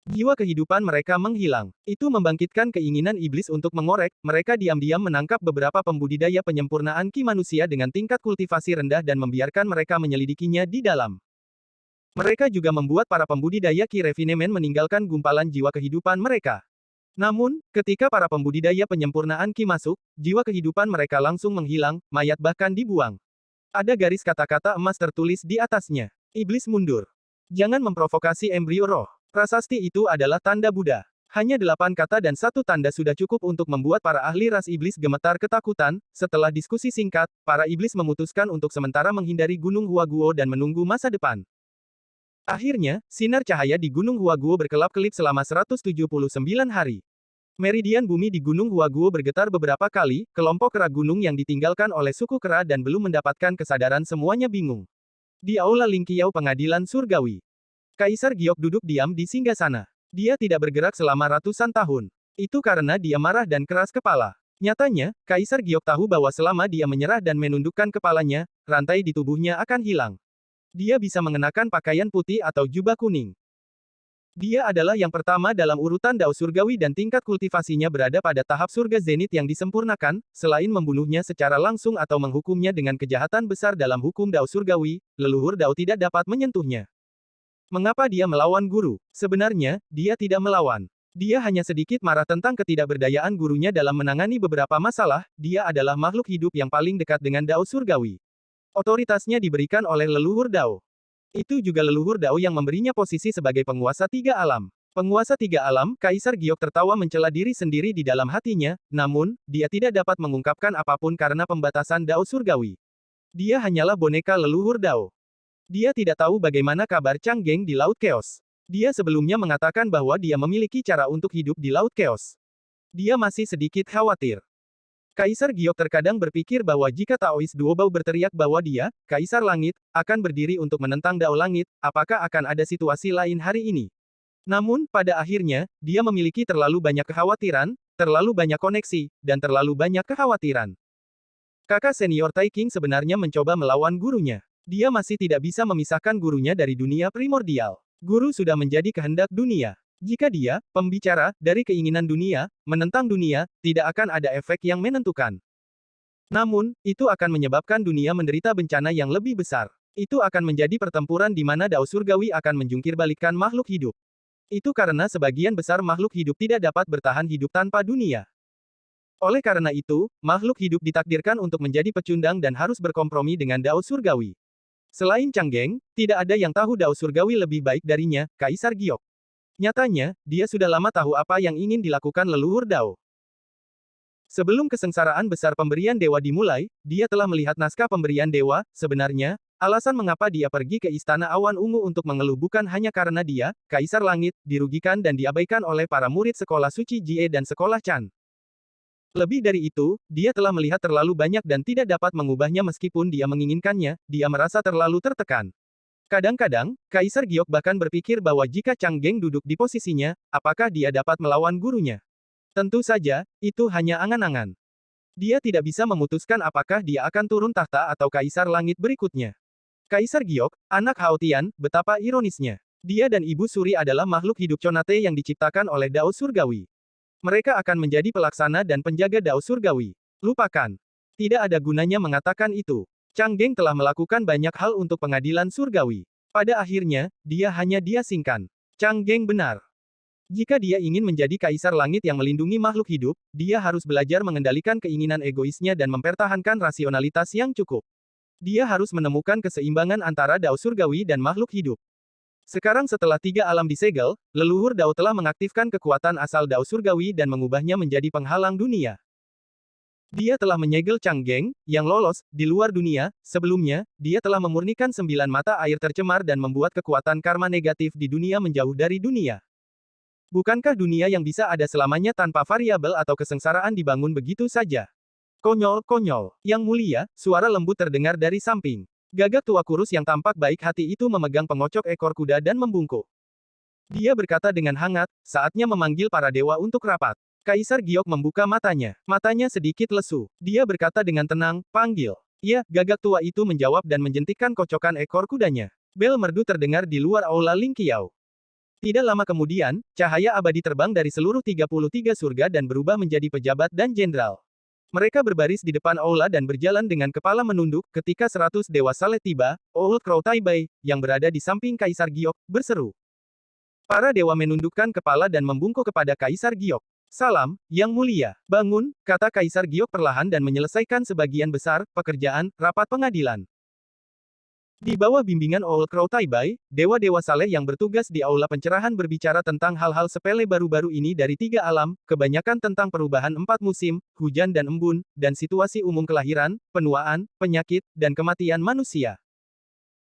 Jiwa kehidupan mereka menghilang. Itu membangkitkan keinginan iblis untuk mengorek, mereka diam-diam menangkap beberapa pembudidaya penyempurnaan ki manusia dengan tingkat kultivasi rendah dan membiarkan mereka menyelidikinya di dalam. Mereka juga membuat para pembudidaya Ki Refinement meninggalkan gumpalan jiwa kehidupan mereka. Namun, ketika para pembudidaya penyempurnaan Ki masuk, jiwa kehidupan mereka langsung menghilang, mayat bahkan dibuang. Ada garis kata-kata emas tertulis di atasnya. Iblis mundur. Jangan memprovokasi embrio roh. Prasasti itu adalah tanda Buddha. Hanya 8 kata dan 1 tanda sudah cukup untuk membuat para ahli ras iblis gemetar ketakutan. Setelah diskusi singkat, para iblis memutuskan untuk sementara menghindari Gunung Huaguo dan menunggu masa depan. Akhirnya, sinar cahaya di Gunung Huaguo berkelap-kelip selama 179 hari. Meridian bumi di Gunung Huaguo bergetar beberapa kali, kelompok kera gunung yang ditinggalkan oleh suku kera dan belum mendapatkan kesadaran semuanya bingung. Di Aula Lingqiao Pengadilan Surgawi. Kaisar Giok duduk diam di singgasana. Dia tidak bergerak selama ratusan tahun. Itu karena dia marah dan keras kepala. Nyatanya, Kaisar Giok tahu bahwa selama dia menyerah dan menundukkan kepalanya, rantai di tubuhnya akan hilang. Dia bisa mengenakan pakaian putih atau jubah kuning. Dia adalah yang pertama dalam urutan Dao Surgawi dan tingkat kultivasinya berada pada tahap surga zenit yang disempurnakan, selain membunuhnya secara langsung atau menghukumnya dengan kejahatan besar dalam hukum Dao Surgawi, leluhur Dao tidak dapat menyentuhnya. Mengapa dia melawan guru? Sebenarnya, dia tidak melawan. Dia hanya sedikit marah tentang ketidakberdayaan gurunya dalam menangani beberapa masalah, dia adalah makhluk hidup yang paling dekat dengan Dao Surgawi. Otoritasnya diberikan oleh leluhur Dao. Itu juga leluhur Dao yang memberinya posisi sebagai penguasa tiga alam. Penguasa tiga alam, Kaisar Giok tertawa mencela diri sendiri di dalam hatinya, namun, dia tidak dapat mengungkapkan apapun karena pembatasan Dao surgawi. Dia hanyalah boneka leluhur Dao. Dia tidak tahu bagaimana kabar Chang Geng di Laut Chaos. Dia sebelumnya mengatakan bahwa dia memiliki cara untuk hidup di Laut Chaos. Dia masih sedikit khawatir. Kaisar Giok terkadang berpikir bahwa jika Taois Duobao berteriak bahwa dia, Kaisar Langit, akan berdiri untuk menentang Dao Langit, apakah akan ada situasi lain hari ini? Namun, pada akhirnya, dia memiliki terlalu banyak kekhawatiran, terlalu banyak koneksi, dan terlalu banyak kekhawatiran. Kakak senior Tai King sebenarnya mencoba melawan gurunya. Dia masih tidak bisa memisahkan gurunya dari dunia primordial. Guru sudah menjadi kehendak dunia. Jika dia, pembicara, dari keinginan dunia, menentang dunia, tidak akan ada efek yang menentukan. Namun, itu akan menyebabkan dunia menderita bencana yang lebih besar. Itu akan menjadi pertempuran di mana Dao Surgawi akan menjungkirbalikkan makhluk hidup. Itu karena sebagian besar makhluk hidup tidak dapat bertahan hidup tanpa dunia. Oleh karena itu, makhluk hidup ditakdirkan untuk menjadi pecundang dan harus berkompromi dengan Dao Surgawi. Selain Chang Geng, tidak ada yang tahu Dao Surgawi lebih baik darinya, Kaisar Giok. Nyatanya, dia sudah lama tahu apa yang ingin dilakukan leluhur Dao. Sebelum kesengsaraan besar pemberian dewa dimulai, dia telah melihat naskah pemberian dewa. Sebenarnya, alasan mengapa dia pergi ke Istana Awan Ungu untuk mengeluh bukan hanya karena dia, Kaisar Langit, dirugikan dan diabaikan oleh para murid sekolah suci Jie dan sekolah Chan. Lebih dari itu, dia telah melihat terlalu banyak dan tidak dapat mengubahnya meskipun dia menginginkannya, dia merasa terlalu tertekan. Kadang-kadang, Kaisar Giok bahkan berpikir bahwa jika Chang Geng duduk di posisinya, apakah dia dapat melawan gurunya? Tentu saja, itu hanya angan-angan. Dia tidak bisa memutuskan apakah dia akan turun tahta atau Kaisar Langit berikutnya. Kaisar Giok, anak Hao Tian, betapa ironisnya. Dia dan Ibu Suri adalah makhluk hidup Conate yang diciptakan oleh Dao Surgawi. Mereka akan menjadi pelaksana dan penjaga Dao Surgawi. Lupakan. Tidak ada gunanya mengatakan itu. Chang Geng telah melakukan banyak hal untuk pengadilan surgawi. Pada akhirnya, dia hanya diasingkan. Chang Geng benar. Jika dia ingin menjadi Kaisar Langit yang melindungi makhluk hidup, dia harus belajar mengendalikan keinginan egoisnya dan mempertahankan rasionalitas yang cukup. Dia harus menemukan keseimbangan antara Dao Surgawi dan makhluk hidup. Sekarang setelah tiga alam disegel, leluhur Dao telah mengaktifkan kekuatan asal Dao Surgawi dan mengubahnya menjadi penghalang dunia. Dia telah menyegel Chang Geng, yang lolos, di luar dunia. Sebelumnya, dia telah memurnikan 9 mata air tercemar dan membuat kekuatan karma negatif di dunia menjauh dari dunia. Bukankah dunia yang bisa ada selamanya tanpa variabel atau kesengsaraan dibangun begitu saja? Konyol, konyol. Yang mulia, suara lembut terdengar dari samping. Gagak tua kurus yang tampak baik hati itu memegang pengocok ekor kuda dan membungkuk. Dia berkata dengan hangat, saatnya memanggil para dewa untuk rapat. Kaisar Giok membuka matanya. Matanya sedikit lesu. Dia berkata dengan tenang, panggil. Ya, gagak tua itu menjawab dan menjentikkan kocokan ekor kudanya. Bel merdu terdengar di luar aula Ling Qiao. Tidak lama kemudian, cahaya abadi terbang dari seluruh 33 surga dan berubah menjadi pejabat dan jenderal. Mereka berbaris di depan aula dan berjalan dengan kepala menunduk ketika 100 dewa Salet tiba. Old Crow Taibai, yang berada di samping Kaisar Giok, berseru. Para dewa menundukkan kepala dan membungkuk kepada Kaisar Giok. Salam, Yang Mulia. Bangun, kata Kaisar Giok perlahan dan menyelesaikan sebagian besar pekerjaan rapat pengadilan. Di bawah bimbingan Old Crow Taibai, dewa-dewa saleh yang bertugas di aula pencerahan berbicara tentang hal-hal sepele baru-baru ini dari tiga alam, kebanyakan tentang perubahan 4 musim, hujan dan embun, dan situasi umum kelahiran, penuaan, penyakit, dan kematian manusia.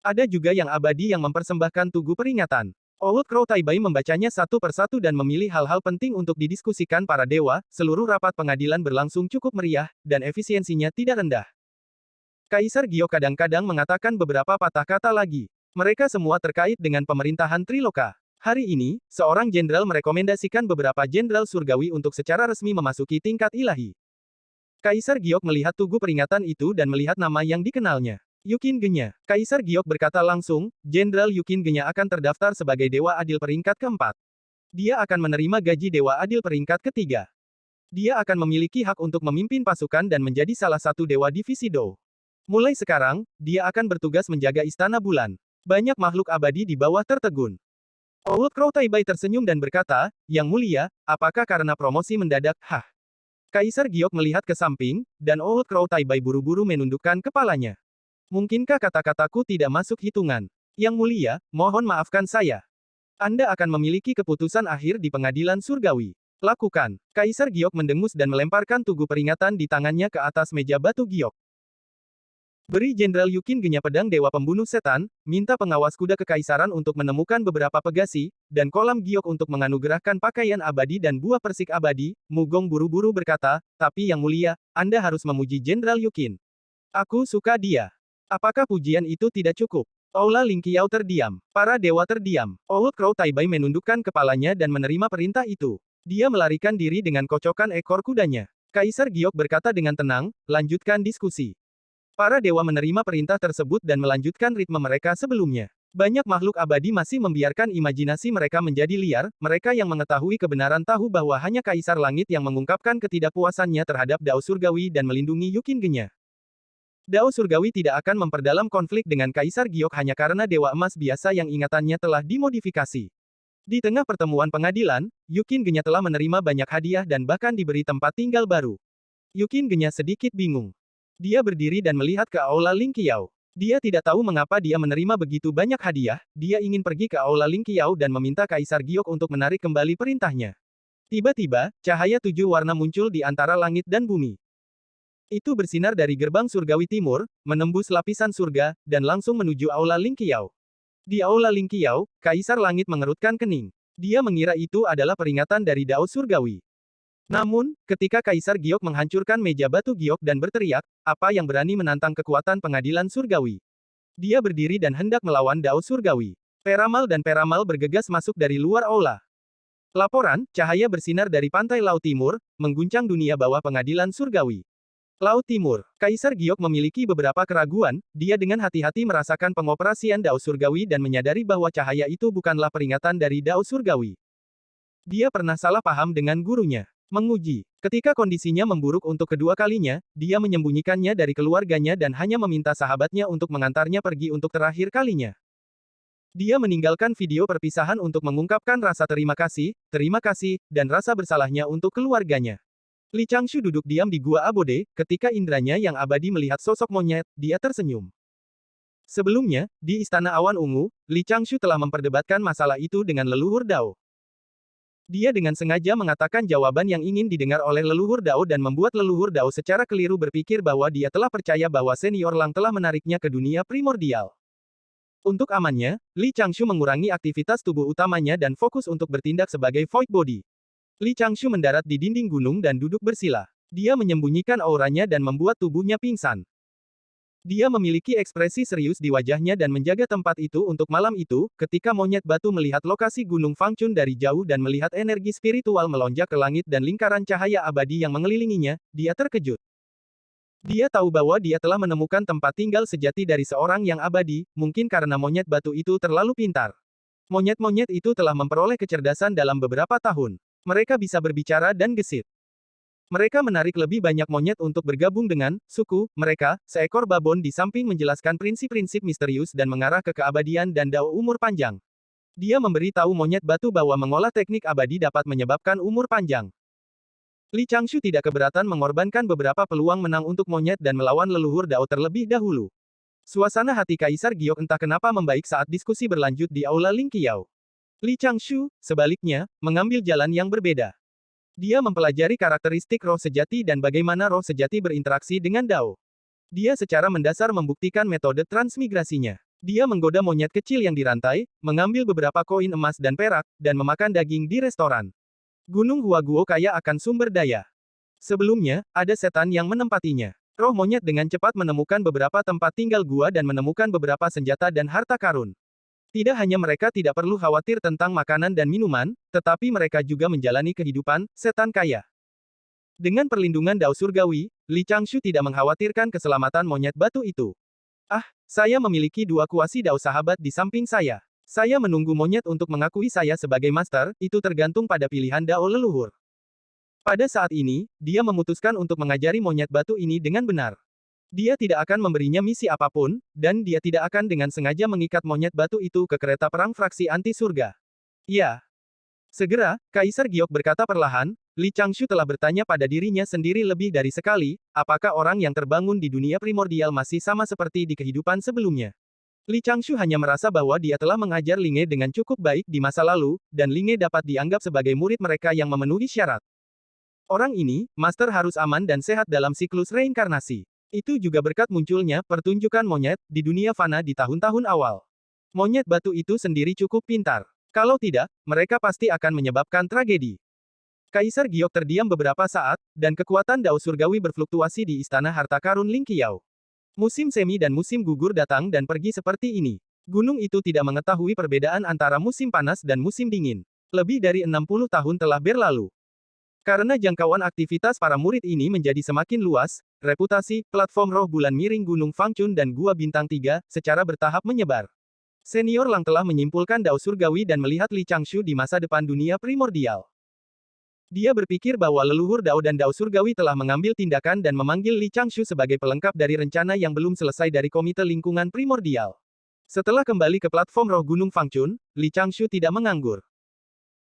Ada juga yang abadi yang mempersembahkan tugu peringatan. Old Crow Taibai membacanya satu persatu dan memilih hal-hal penting untuk didiskusikan para dewa. Seluruh rapat pengadilan berlangsung cukup meriah, dan efisiensinya tidak rendah. Kaisar Giok kadang-kadang mengatakan beberapa patah kata lagi. Mereka semua terkait dengan pemerintahan Triloka. Hari ini, seorang jenderal merekomendasikan beberapa jenderal surgawi untuk secara resmi memasuki tingkat ilahi. Kaisar Giok melihat tugu peringatan itu dan melihat nama yang dikenalnya. Yukin Genya. Kaisar Giok berkata langsung, Jenderal Yukin Genya akan terdaftar sebagai Dewa Adil peringkat keempat. Dia akan menerima gaji Dewa Adil peringkat ketiga. Dia akan memiliki hak untuk memimpin pasukan dan menjadi salah satu Dewa Divisi Do. Mulai sekarang, dia akan bertugas menjaga Istana Bulan. Banyak makhluk abadi di bawah tertegun. Old Crow Taibai tersenyum dan berkata, Yang Mulia, apakah karena promosi mendadak? Hah. Kaisar Giok melihat ke samping, dan Old Crow Taibai buru-buru menundukkan kepalanya. Mungkinkah kata-kataku tidak masuk hitungan? Yang mulia, mohon maafkan saya. Anda akan memiliki keputusan akhir di pengadilan surgawi. Lakukan. Kaisar Giok mendengus dan melemparkan tugu peringatan di tangannya ke atas meja batu giok. Beri Jenderal Yukin Genya pedang Dewa Pembunuh Setan, minta pengawas kuda kekaisaran untuk menemukan beberapa pegasi, dan kolam giok untuk menganugerahkan pakaian abadi dan buah persik abadi. Mugong buru-buru berkata, tapi yang mulia, Anda harus memuji Jenderal Yukin. Aku suka dia. Apakah pujian itu tidak cukup? Aula Ling Qiao terdiam. Para dewa terdiam. Old Crow Taibai menundukkan kepalanya dan menerima perintah itu. Dia melarikan diri dengan kocokan ekor kudanya. Kaisar Giok berkata dengan tenang, lanjutkan diskusi. Para dewa menerima perintah tersebut dan melanjutkan ritme mereka sebelumnya. Banyak makhluk abadi masih membiarkan imajinasi mereka menjadi liar, mereka yang mengetahui kebenaran tahu bahwa hanya Kaisar Langit yang mengungkapkan ketidakpuasannya terhadap Dao Surgawi dan melindungi Yukin Genya. Dao Surgawi tidak akan memperdalam konflik dengan Kaisar Giok hanya karena Dewa Emas biasa yang ingatannya telah dimodifikasi. Di tengah pertemuan pengadilan, Yukin Genya telah menerima banyak hadiah dan bahkan diberi tempat tinggal baru. Yukin Genya sedikit bingung. Dia berdiri dan melihat ke Aula Ling Qiao. Dia tidak tahu mengapa dia menerima begitu banyak hadiah, dia ingin pergi ke Aula Ling Qiao dan meminta Kaisar Giok untuk menarik kembali perintahnya. Tiba-tiba, cahaya 7 warna muncul di antara langit dan bumi. Itu bersinar dari gerbang surgawi timur, menembus lapisan surga, dan langsung menuju Aula Ling Qiao. Di Aula Ling Qiao, Kaisar Langit mengerutkan kening. Dia mengira itu adalah peringatan dari Dao Surgawi. Namun, ketika Kaisar Giok menghancurkan meja batu giok dan berteriak, apa yang berani menantang kekuatan pengadilan surgawi? Dia berdiri dan hendak melawan Dao Surgawi. Peramal dan Peramal bergegas masuk dari luar aula. Laporan, cahaya bersinar dari pantai Laut Timur, mengguncang dunia bawah pengadilan surgawi. Laut Timur, Kaisar Giok memiliki beberapa keraguan, dia dengan hati-hati merasakan pengoperasian Dao Surgawi dan menyadari bahwa cahaya itu bukanlah peringatan dari Dao Surgawi. Dia pernah salah paham dengan gurunya. Menguji. Ketika kondisinya memburuk untuk kedua kalinya, dia menyembunyikannya dari keluarganya dan hanya meminta sahabatnya untuk mengantarnya pergi untuk terakhir kalinya. Dia meninggalkan video perpisahan untuk mengungkapkan rasa terima kasih, dan rasa bersalahnya untuk keluarganya. Li Changshu duduk diam di gua abode, ketika indranya yang abadi melihat sosok monyet, dia tersenyum. Sebelumnya, di Istana Awan Ungu, Li Changshu telah memperdebatkan masalah itu dengan leluhur Dao. Dia dengan sengaja mengatakan jawaban yang ingin didengar oleh leluhur Dao dan membuat leluhur Dao secara keliru berpikir bahwa dia telah percaya bahwa senior Lang telah menariknya ke dunia primordial. Untuk amannya, Li Changshu mengurangi aktivitas tubuh utamanya dan fokus untuk bertindak sebagai Void Body. Li Changshu mendarat di dinding gunung dan duduk bersila. Dia menyembunyikan auranya dan membuat tubuhnya pingsan. Dia memiliki ekspresi serius di wajahnya dan menjaga tempat itu untuk malam itu, ketika monyet batu melihat lokasi Gunung Fangchun dari jauh dan melihat energi spiritual melonjak ke langit dan lingkaran cahaya abadi yang mengelilinginya, dia terkejut. Dia tahu bahwa dia telah menemukan tempat tinggal sejati dari seorang yang abadi, mungkin karena monyet batu itu terlalu pintar. Monyet-monyet itu telah memperoleh kecerdasan dalam beberapa tahun. Mereka bisa berbicara dan gesit. Mereka menarik lebih banyak monyet untuk bergabung dengan suku mereka. Seekor babon di samping menjelaskan prinsip-prinsip misterius dan mengarah ke keabadian dan dao umur panjang. Dia memberi tahu monyet batu bahwa mengolah teknik abadi dapat menyebabkan umur panjang. Li Changshu tidak keberatan mengorbankan beberapa peluang menang untuk monyet dan melawan leluhur dao terlebih dahulu. Suasana hati Kaisar Giok entah kenapa membaik saat diskusi berlanjut di Aula Ling Qiao. Li Changshu, sebaliknya, mengambil jalan yang berbeda. Dia mempelajari karakteristik roh sejati dan bagaimana roh sejati berinteraksi dengan Dao. Dia secara mendasar membuktikan metode transmigrasinya. Dia menggoda monyet kecil yang dirantai, mengambil beberapa koin emas dan perak, dan memakan daging di restoran. Gunung Huaguo kaya akan sumber daya. Sebelumnya, ada setan yang menempatinya. Roh monyet dengan cepat menemukan beberapa tempat tinggal gua dan menemukan beberapa senjata dan harta karun. Tidak hanya mereka tidak perlu khawatir tentang makanan dan minuman, tetapi mereka juga menjalani kehidupan setan kaya. Dengan perlindungan Dao Surgawi, Li Changshu tidak mengkhawatirkan keselamatan monyet batu itu. Ah, saya memiliki 2 kuasi Dao sahabat di samping saya. Saya menunggu monyet untuk mengakui saya sebagai master, itu tergantung pada pilihan Dao leluhur. Pada saat ini, dia memutuskan untuk mengajari monyet batu ini dengan benar. Dia tidak akan memberinya misi apapun, dan dia tidak akan dengan sengaja mengikat monyet batu itu ke kereta perang fraksi anti surga. Ya. Segera, Kaisar Giok berkata perlahan, Li Changshu telah bertanya pada dirinya sendiri lebih dari sekali, apakah orang yang terbangun di dunia primordial masih sama seperti di kehidupan sebelumnya. Li Changshu hanya merasa bahwa dia telah mengajar Linge dengan cukup baik di masa lalu, dan Linge dapat dianggap sebagai murid mereka yang memenuhi syarat. Orang ini, Master harus aman dan sehat dalam siklus reinkarnasi. Itu juga berkat munculnya pertunjukan monyet di dunia fana di tahun-tahun awal. Monyet batu itu sendiri cukup pintar. Kalau tidak, mereka pasti akan menyebabkan tragedi. Kaisar Giok terdiam beberapa saat, dan kekuatan Dao Surgawi berfluktuasi di Istana Harta Karun Ling Qiao. Musim semi dan musim gugur datang dan pergi seperti ini. Gunung itu tidak mengetahui perbedaan antara musim panas dan musim dingin. Lebih dari 60 tahun telah berlalu. Karena jangkauan aktivitas para murid ini menjadi semakin luas, reputasi platform roh bulan miring Gunung Fangchun dan Gua Bintang 3 secara bertahap menyebar. Senior Lang telah menyimpulkan Dao Surgawi dan melihat Li Changshu di masa depan dunia primordial. Dia berpikir bahwa leluhur Dao dan Dao Surgawi telah mengambil tindakan dan memanggil Li Changshu sebagai pelengkap dari rencana yang belum selesai dari Komite Lingkungan Primordial. Setelah kembali ke platform roh Gunung Fangchun, Li Changshu tidak menganggur.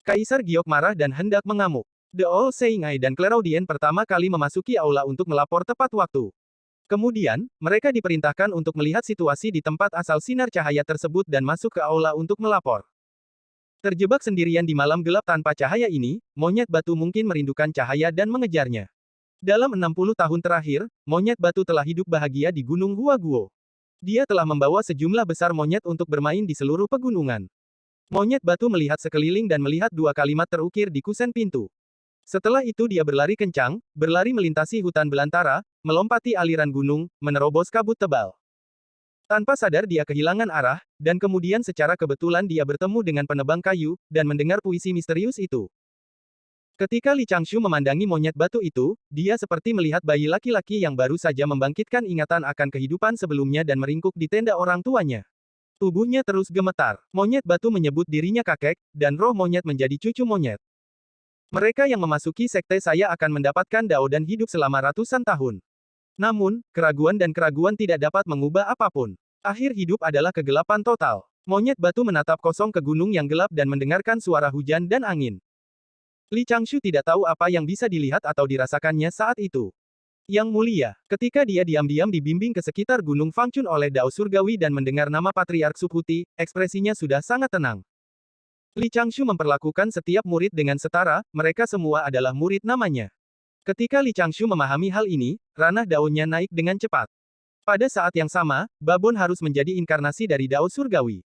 Kaisar Giok marah dan hendak mengamuk. The All Seeing Eye dan Clairaudien pertama kali memasuki aula untuk melapor tepat waktu. Kemudian, mereka diperintahkan untuk melihat situasi di tempat asal sinar cahaya tersebut dan masuk ke aula untuk melapor. Terjebak sendirian di malam gelap tanpa cahaya ini, monyet batu mungkin merindukan cahaya dan mengejarnya. Dalam 60 tahun terakhir, monyet batu telah hidup bahagia di Gunung Huaguo. Dia telah membawa sejumlah besar monyet untuk bermain di seluruh pegunungan. Monyet batu melihat sekeliling dan melihat dua kalimat terukir di kusen pintu. Setelah itu dia berlari kencang, berlari melintasi hutan belantara, melompati aliran gunung, menerobos kabut tebal. Tanpa sadar dia kehilangan arah, dan kemudian secara kebetulan dia bertemu dengan penebang kayu, dan mendengar puisi misterius itu. Ketika Li Changshu memandangi monyet batu itu, dia seperti melihat bayi laki-laki yang baru saja membangkitkan ingatan akan kehidupan sebelumnya dan meringkuk di tenda orang tuanya. Tubuhnya terus gemetar. Monyet batu menyebut dirinya kakek, dan roh monyet menjadi cucu monyet. Mereka yang memasuki sekte saya akan mendapatkan Dao dan hidup selama ratusan tahun. Namun, keraguan dan keraguan tidak dapat mengubah apapun. Akhir hidup adalah kegelapan total. Monyet batu menatap kosong ke gunung yang gelap dan mendengarkan suara hujan dan angin. Li Changshu tidak tahu apa yang bisa dilihat atau dirasakannya saat itu. Yang mulia, ketika dia diam-diam dibimbing ke sekitar Gunung Fangchun oleh Dao Surgawi dan mendengar nama Patriark Subhuti, ekspresinya sudah sangat tenang. Li Changshu memperlakukan setiap murid dengan setara, mereka semua adalah murid namanya. Ketika Li Changshu memahami hal ini, ranah Dao-nya naik dengan cepat. Pada saat yang sama, Babon harus menjadi inkarnasi dari Dao Surgawi.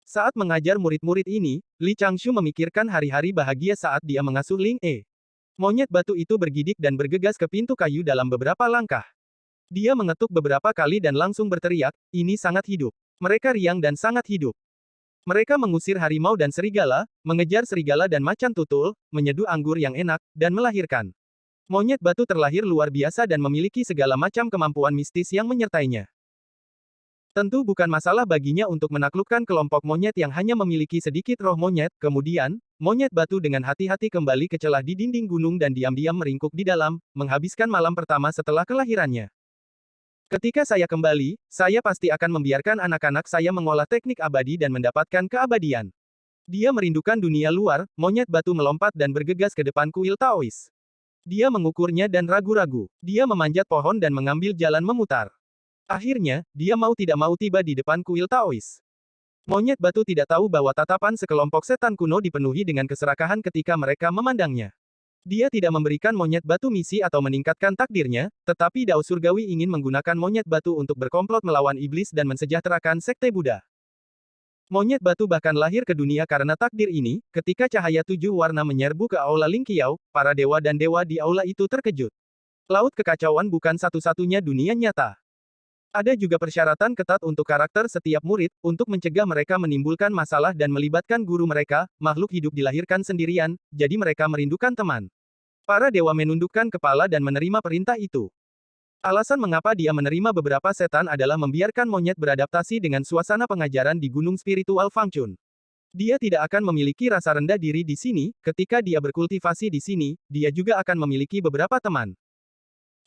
Saat mengajar murid-murid ini, Li Changshu memikirkan hari-hari bahagia saat dia mengasuh Ling E. Monyet batu itu bergidik dan bergegas ke pintu kayu dalam beberapa langkah. Dia mengetuk beberapa kali dan langsung berteriak, "Ini sangat hidup." Mereka riang dan sangat hidup. Mereka mengusir harimau dan serigala, mengejar serigala dan macan tutul, menyeduh anggur yang enak, dan melahirkan. Monyet batu terlahir luar biasa dan memiliki segala macam kemampuan mistis yang menyertainya. Tentu bukan masalah baginya untuk menaklukkan kelompok monyet yang hanya memiliki sedikit roh monyet. Kemudian, monyet batu dengan hati-hati kembali ke celah di dinding gunung dan diam-diam meringkuk di dalam, menghabiskan malam pertama setelah kelahirannya. Ketika saya kembali, saya pasti akan membiarkan anak-anak saya mengolah teknik abadi dan mendapatkan keabadian. Dia merindukan dunia luar, monyet batu melompat dan bergegas ke depan kuil Taois. Dia mengukurnya dan ragu-ragu. Dia memanjat pohon dan mengambil jalan memutar. Akhirnya, dia mau tidak mau tiba di depan kuil Taois. Monyet batu tidak tahu bahwa tatapan sekelompok setan kuno dipenuhi dengan keserakahan ketika mereka memandangnya. Dia tidak memberikan monyet batu misi atau meningkatkan takdirnya, tetapi Dao Surgawi ingin menggunakan monyet batu untuk berkomplot melawan iblis dan mensejahterakan sekte Buddha. Monyet batu bahkan lahir ke dunia karena takdir ini. Ketika cahaya 7 warna menyerbu ke aula Ling Qiao, para dewa dan dewa di aula itu terkejut. Laut kekacauan bukan satu-satunya dunia nyata. Ada juga persyaratan ketat untuk karakter setiap murid, untuk mencegah mereka menimbulkan masalah dan melibatkan guru mereka. Makhluk hidup dilahirkan sendirian, jadi mereka merindukan teman. Para dewa menundukkan kepala dan menerima perintah itu. Alasan mengapa dia menerima beberapa setan adalah membiarkan monyet beradaptasi dengan suasana pengajaran di Gunung Spiritual Fangchun. Dia tidak akan memiliki rasa rendah diri di sini. Ketika dia berkultivasi di sini, dia juga akan memiliki beberapa teman.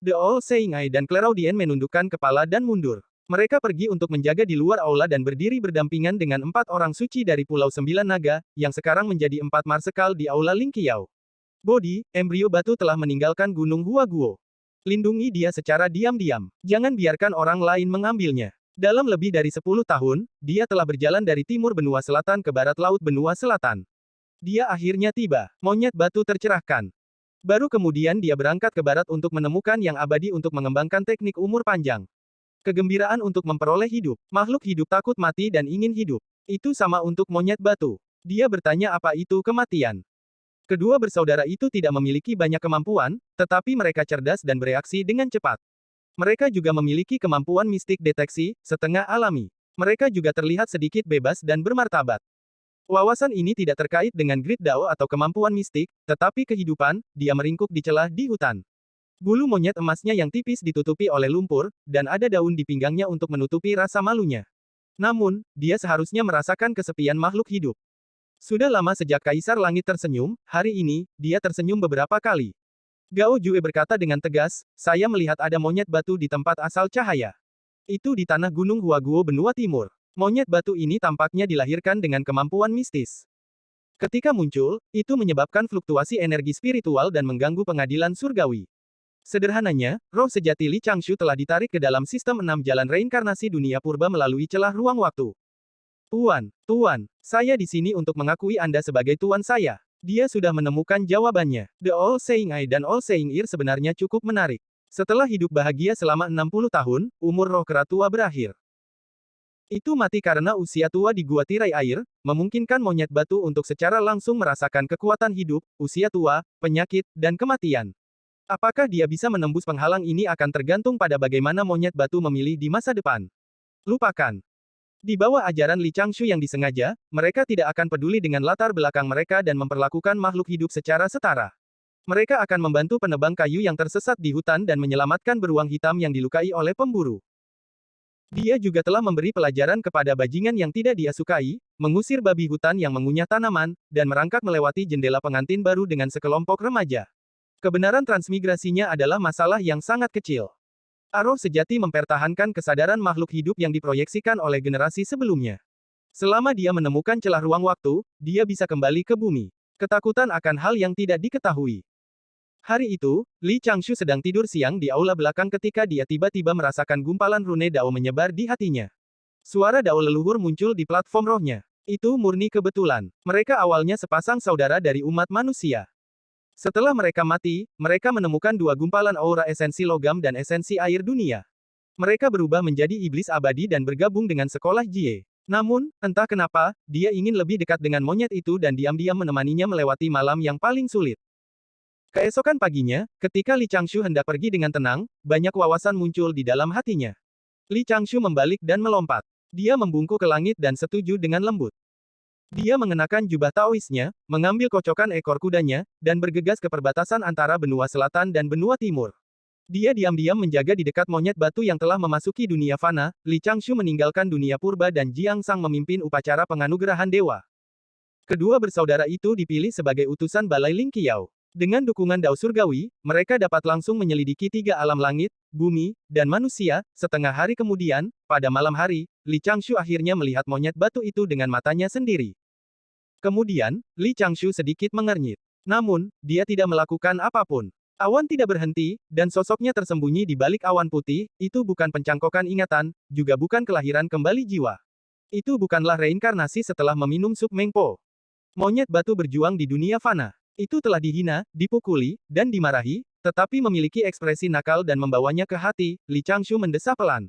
The All Seeing Eye dan Clairaudien menundukkan kepala dan mundur. Mereka pergi untuk menjaga di luar aula dan berdiri berdampingan dengan 4 orang suci dari Pulau Sembilan Naga, yang sekarang menjadi 4 marsekal di aula Ling Qiao. Bodi, embrio batu telah meninggalkan Gunung Huaguo. Lindungi dia secara diam-diam. Jangan biarkan orang lain mengambilnya. Dalam lebih dari 10 tahun, dia telah berjalan dari timur benua selatan ke barat laut benua selatan. Dia akhirnya tiba. Monyet batu tercerahkan. Baru kemudian dia berangkat ke barat untuk menemukan yang abadi untuk mengembangkan teknik umur panjang. Kegembiraan untuk memperoleh hidup. Makhluk hidup takut mati dan ingin hidup. Itu sama untuk monyet batu. Dia bertanya apa itu kematian. Kedua bersaudara itu tidak memiliki banyak kemampuan, tetapi mereka cerdas dan bereaksi dengan cepat. Mereka juga memiliki kemampuan mistik deteksi, setengah alami. Mereka juga terlihat sedikit bebas dan bermartabat. Wawasan ini tidak terkait dengan grid Dao atau kemampuan mistik, tetapi kehidupan. Dia meringkuk di celah di hutan. Bulu monyet emasnya yang tipis ditutupi oleh lumpur, dan ada daun di pinggangnya untuk menutupi rasa malunya. Namun, dia seharusnya merasakan kesepian makhluk hidup. Sudah lama sejak Kaisar Langit tersenyum, hari ini, dia tersenyum beberapa kali. Gao Jue berkata dengan tegas, saya melihat ada monyet batu di tempat asal cahaya. Itu di tanah Gunung Huaguo benua timur. Monyet batu ini tampaknya dilahirkan dengan kemampuan mistis. Ketika muncul, itu menyebabkan fluktuasi energi spiritual dan mengganggu pengadilan surgawi. Sederhananya, roh sejati Li Changshu telah ditarik ke dalam sistem 6 jalan reinkarnasi dunia purba melalui celah ruang waktu. Tuan, saya di sini untuk mengakui Anda sebagai tuan saya. Dia sudah menemukan jawabannya. The All-Seeing Eye dan All-Seeing Ear sebenarnya cukup menarik. Setelah hidup bahagia selama 60 tahun, umur roh kera tua berakhir. Itu mati karena usia tua di gua tirai air, memungkinkan monyet batu untuk secara langsung merasakan kekuatan hidup, usia tua, penyakit, dan kematian. Apakah dia bisa menembus penghalang ini akan tergantung pada bagaimana monyet batu memilih di masa depan. Lupakan. Di bawah ajaran Li Changshu yang disengaja, mereka tidak akan peduli dengan latar belakang mereka dan memperlakukan makhluk hidup secara setara. Mereka akan membantu penebang kayu yang tersesat di hutan dan menyelamatkan beruang hitam yang dilukai oleh pemburu. Dia juga telah memberi pelajaran kepada bajingan yang tidak dia sukai, mengusir babi hutan yang mengunyah tanaman, dan merangkak melewati jendela pengantin baru dengan sekelompok remaja. Kebenaran transmigrasinya adalah masalah yang sangat kecil. Arrow sejati mempertahankan kesadaran makhluk hidup yang diproyeksikan oleh generasi sebelumnya. Selama dia menemukan celah ruang waktu, dia bisa kembali ke bumi. Ketakutan akan hal yang tidak diketahui. Hari itu, Li Changshu sedang tidur siang di aula belakang ketika dia tiba-tiba merasakan gumpalan rune Dao menyebar di hatinya. Suara Dao leluhur muncul di platform rohnya. Itu murni kebetulan. Mereka awalnya sepasang saudara dari umat manusia. Setelah mereka mati, mereka menemukan dua gumpalan aura esensi logam dan esensi air dunia. Mereka berubah menjadi iblis abadi dan bergabung dengan sekolah Jie. Namun, entah kenapa, dia ingin lebih dekat dengan monyet itu dan diam-diam menemaninya melewati malam yang paling sulit. Keesokan paginya, ketika Li Changshu hendak pergi dengan tenang, banyak wawasan muncul di dalam hatinya. Li Changshu membalik dan melompat. Dia membungkuk ke langit dan setuju dengan lembut. Dia mengenakan jubah Taoisnya, mengambil kocokan ekor kudanya, dan bergegas ke perbatasan antara benua selatan dan benua timur. Dia diam-diam menjaga di dekat monyet batu yang telah memasuki dunia fana. Li Changshu meninggalkan dunia purba dan Jiang Sang memimpin upacara penganugerahan dewa. Kedua bersaudara itu dipilih sebagai utusan Balai Ling Qiao. Dengan dukungan Dao Surgawi, mereka dapat langsung menyelidiki tiga alam langit, bumi, dan manusia. Setengah hari kemudian, pada malam hari, Li Changshu akhirnya melihat monyet batu itu dengan matanya sendiri. Kemudian, Li Changshu sedikit mengernyit. Namun, dia tidak melakukan apapun. Awan tidak berhenti, dan sosoknya tersembunyi di balik awan putih. Itu bukan pencangkokan ingatan, juga bukan kelahiran kembali jiwa. Itu bukanlah reinkarnasi setelah meminum sup mengpo. Monyet batu berjuang di dunia fana. Itu telah dihina, dipukuli, dan dimarahi, tetapi memiliki ekspresi nakal dan membawanya ke hati. Li Changshu mendesah pelan.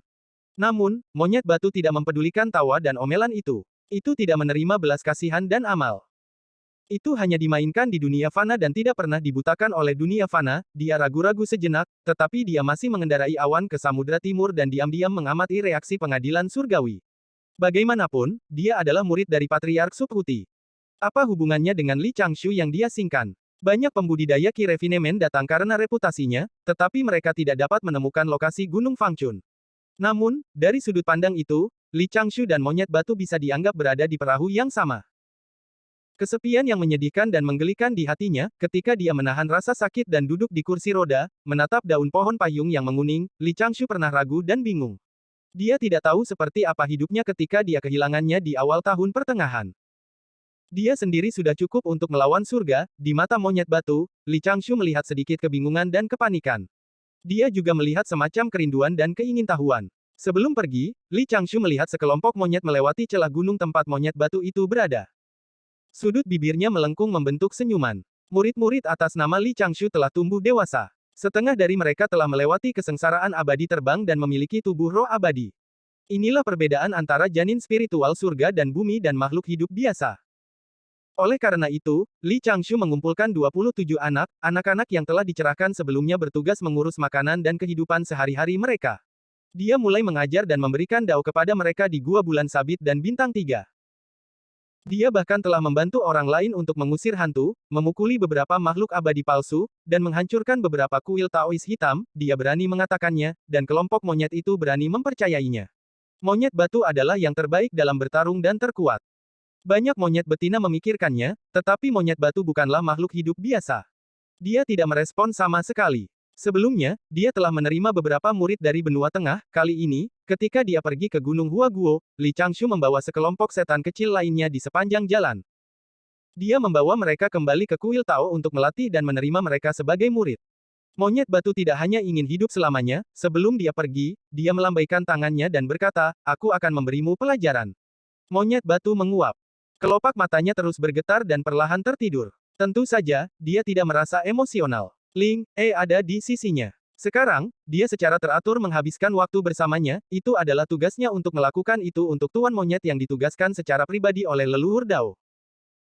Namun, monyet batu tidak mempedulikan tawa dan omelan itu. Itu tidak menerima belas kasihan dan amal. Itu hanya dimainkan di dunia fana dan tidak pernah dibutakan oleh dunia fana. Dia ragu-ragu sejenak, tetapi dia masih mengendarai awan ke Samudra Timur dan diam-diam mengamati reaksi pengadilan surgawi. Bagaimanapun, dia adalah murid dari Patriark Subhuti. Apa hubungannya dengan Li Changshu yang dia singkan? Banyak pembudidaya Qi Refinement datang karena reputasinya, tetapi mereka tidak dapat menemukan lokasi Gunung Fangchun. Namun, dari sudut pandang itu, Li Changshu dan monyet batu bisa dianggap berada di perahu yang sama. Kesepian yang menyedihkan dan menggelikan di hatinya, ketika dia menahan rasa sakit dan duduk di kursi roda, menatap daun pohon payung yang menguning, Li Changshu pernah ragu dan bingung. Dia tidak tahu seperti apa hidupnya ketika dia kehilangannya di awal tahun pertengahan. Dia sendiri sudah cukup untuk melawan surga. Di mata monyet batu, Li Changshu melihat sedikit kebingungan dan kepanikan. Dia juga melihat semacam kerinduan dan keingintahuan. Sebelum pergi, Li Changshu melihat sekelompok monyet melewati celah gunung tempat monyet batu itu berada. Sudut bibirnya melengkung membentuk senyuman. Murid-murid atas nama Li Changshu telah tumbuh dewasa. Setengah dari mereka telah melewati kesengsaraan abadi terbang dan memiliki tubuh roh abadi. Inilah perbedaan antara janin spiritual surga dan bumi dan makhluk hidup biasa. Oleh karena itu, Li Changshu mengumpulkan 27 anak-anak yang telah dicerahkan sebelumnya bertugas mengurus makanan dan kehidupan sehari-hari mereka. Dia mulai mengajar dan memberikan dao kepada mereka di Gua Bulan Sabit dan Bintang 3. Dia bahkan telah membantu orang lain untuk mengusir hantu, memukuli beberapa makhluk abadi palsu, dan menghancurkan beberapa kuil Taois hitam. Dia berani mengatakannya, dan kelompok monyet itu berani mempercayainya. Monyet batu adalah yang terbaik dalam bertarung dan terkuat. Banyak monyet betina memikirkannya, tetapi monyet batu bukanlah makhluk hidup biasa. Dia tidak merespon sama sekali. Sebelumnya, dia telah menerima beberapa murid dari benua tengah. Kali ini, ketika dia pergi ke Gunung Huaguo, Li Changshu membawa sekelompok setan kecil lainnya di sepanjang jalan. Dia membawa mereka kembali ke kuil Tao untuk melatih dan menerima mereka sebagai murid. Monyet batu tidak hanya ingin hidup selamanya, sebelum dia pergi, dia melambaikan tangannya dan berkata, "Aku akan memberimu pelajaran." Monyet batu menguap. Kelopak matanya terus bergetar dan perlahan tertidur. Tentu saja, dia tidak merasa emosional. Ling ada di sisinya. Sekarang, dia secara teratur menghabiskan waktu bersamanya. Itu adalah tugasnya untuk melakukan itu untuk tuan monyet yang ditugaskan secara pribadi oleh leluhur Dao.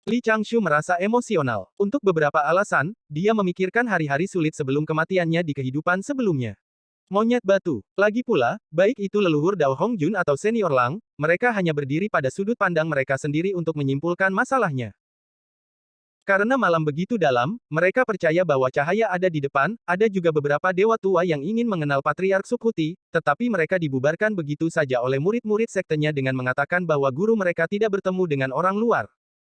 Li Changshu merasa emosional. Untuk beberapa alasan, dia memikirkan hari-hari sulit sebelum kematiannya di kehidupan sebelumnya. Monyet batu. Lagi pula, baik itu leluhur Dao Hongjun atau senior Lang, mereka hanya berdiri pada sudut pandang mereka sendiri untuk menyimpulkan masalahnya. Karena malam begitu dalam, mereka percaya bahwa cahaya ada di depan. Ada juga beberapa dewa tua yang ingin mengenal Patriark Subhuti, tetapi mereka dibubarkan begitu saja oleh murid-murid sektenya dengan mengatakan bahwa guru mereka tidak bertemu dengan orang luar.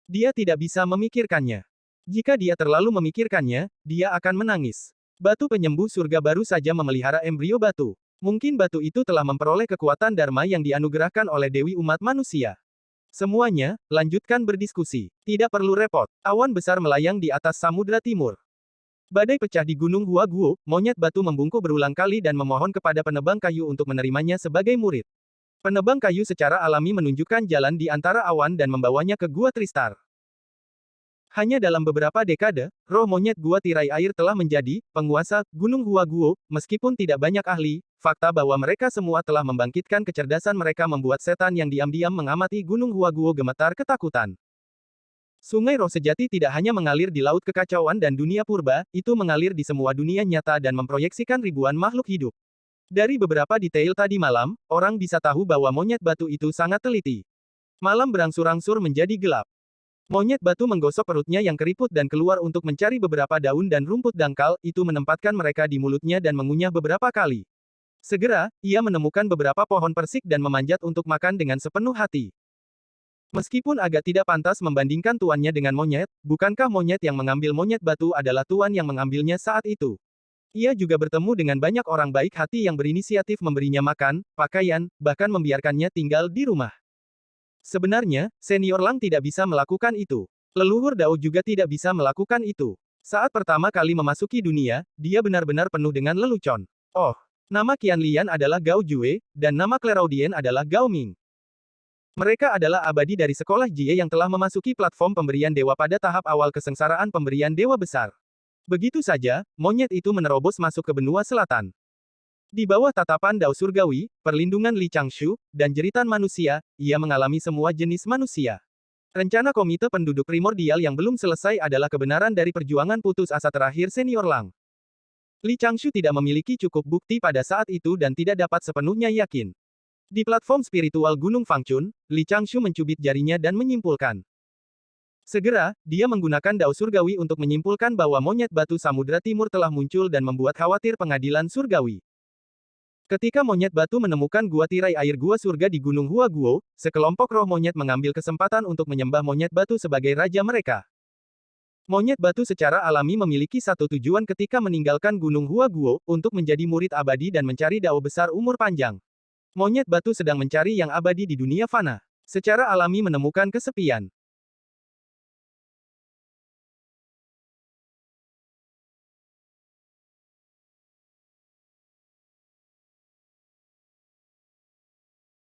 Dia tidak bisa memikirkannya. Jika dia terlalu memikirkannya, dia akan menangis. Batu penyembuh surga baru saja memelihara embrio batu. Mungkin batu itu telah memperoleh kekuatan Dharma yang dianugerahkan oleh Dewi umat manusia. Semuanya, lanjutkan berdiskusi. Tidak perlu repot. Awan besar melayang di atas samudra timur. Badai pecah di Gunung Huaguo. Monyet batu membungkuk berulang kali dan memohon kepada penebang kayu untuk menerimanya sebagai murid. Penebang kayu secara alami menunjukkan jalan di antara awan dan membawanya ke Gua Tristar. Hanya dalam beberapa dekade, roh monyet Gua Tirai Air telah menjadi penguasa Gunung Huaguo. Meskipun tidak banyak ahli, fakta bahwa mereka semua telah membangkitkan kecerdasan mereka membuat setan yang diam-diam mengamati Gunung Huaguo gemetar ketakutan. Sungai roh sejati tidak hanya mengalir di laut kekacauan dan dunia purba, itu mengalir di semua dunia nyata dan memproyeksikan ribuan makhluk hidup. Dari beberapa detail tadi malam, orang bisa tahu bahwa monyet batu itu sangat teliti. Malam berangsur-angsur menjadi gelap. Monyet batu menggosok perutnya yang keriput dan keluar untuk mencari beberapa daun dan rumput dangkal. Itu menempatkan mereka di mulutnya dan mengunyah beberapa kali. Segera, ia menemukan beberapa pohon persik dan memanjat untuk makan dengan sepenuh hati. Meskipun agak tidak pantas membandingkan tuannya dengan monyet, bukankah monyet yang mengambil monyet batu adalah tuan yang mengambilnya saat itu? Ia juga bertemu dengan banyak orang baik hati yang berinisiatif memberinya makan, pakaian, bahkan membiarkannya tinggal di rumah. Sebenarnya, senior Lang tidak bisa melakukan itu. Leluhur Dao juga tidak bisa melakukan itu. Saat pertama kali memasuki dunia, dia benar-benar penuh dengan lelucon. Oh, nama Qian Lian adalah Gao Jue, dan nama Clairaudien adalah Gao Ming. Mereka adalah abadi dari sekolah Jie yang telah memasuki platform pemberian dewa pada tahap awal kesengsaraan pemberian dewa besar. Begitu saja, monyet itu menerobos masuk ke benua selatan. Di bawah tatapan Dao Surgawi, perlindungan Li Changshu, dan jeritan manusia, ia mengalami semua jenis manusia. Rencana Komite Penduduk Primordial yang belum selesai adalah kebenaran dari perjuangan putus asa terakhir senior Lang. Li Changshu tidak memiliki cukup bukti pada saat itu dan tidak dapat sepenuhnya yakin. Di platform spiritual Gunung Fangchun, Li Changshu mencubit jarinya dan menyimpulkan. Segera, dia menggunakan Dao Surgawi untuk menyimpulkan bahwa monyet batu Samudra Timur telah muncul dan membuat khawatir pengadilan surgawi. Ketika monyet batu menemukan gua tirai air gua surga di Gunung Huaguo, sekelompok roh monyet mengambil kesempatan untuk menyembah monyet batu sebagai raja mereka. Monyet batu secara alami memiliki satu tujuan ketika meninggalkan Gunung Huaguo, untuk menjadi murid abadi dan mencari dao besar umur panjang. Monyet batu sedang mencari yang abadi di dunia fana. Secara alami menemukan kesepian.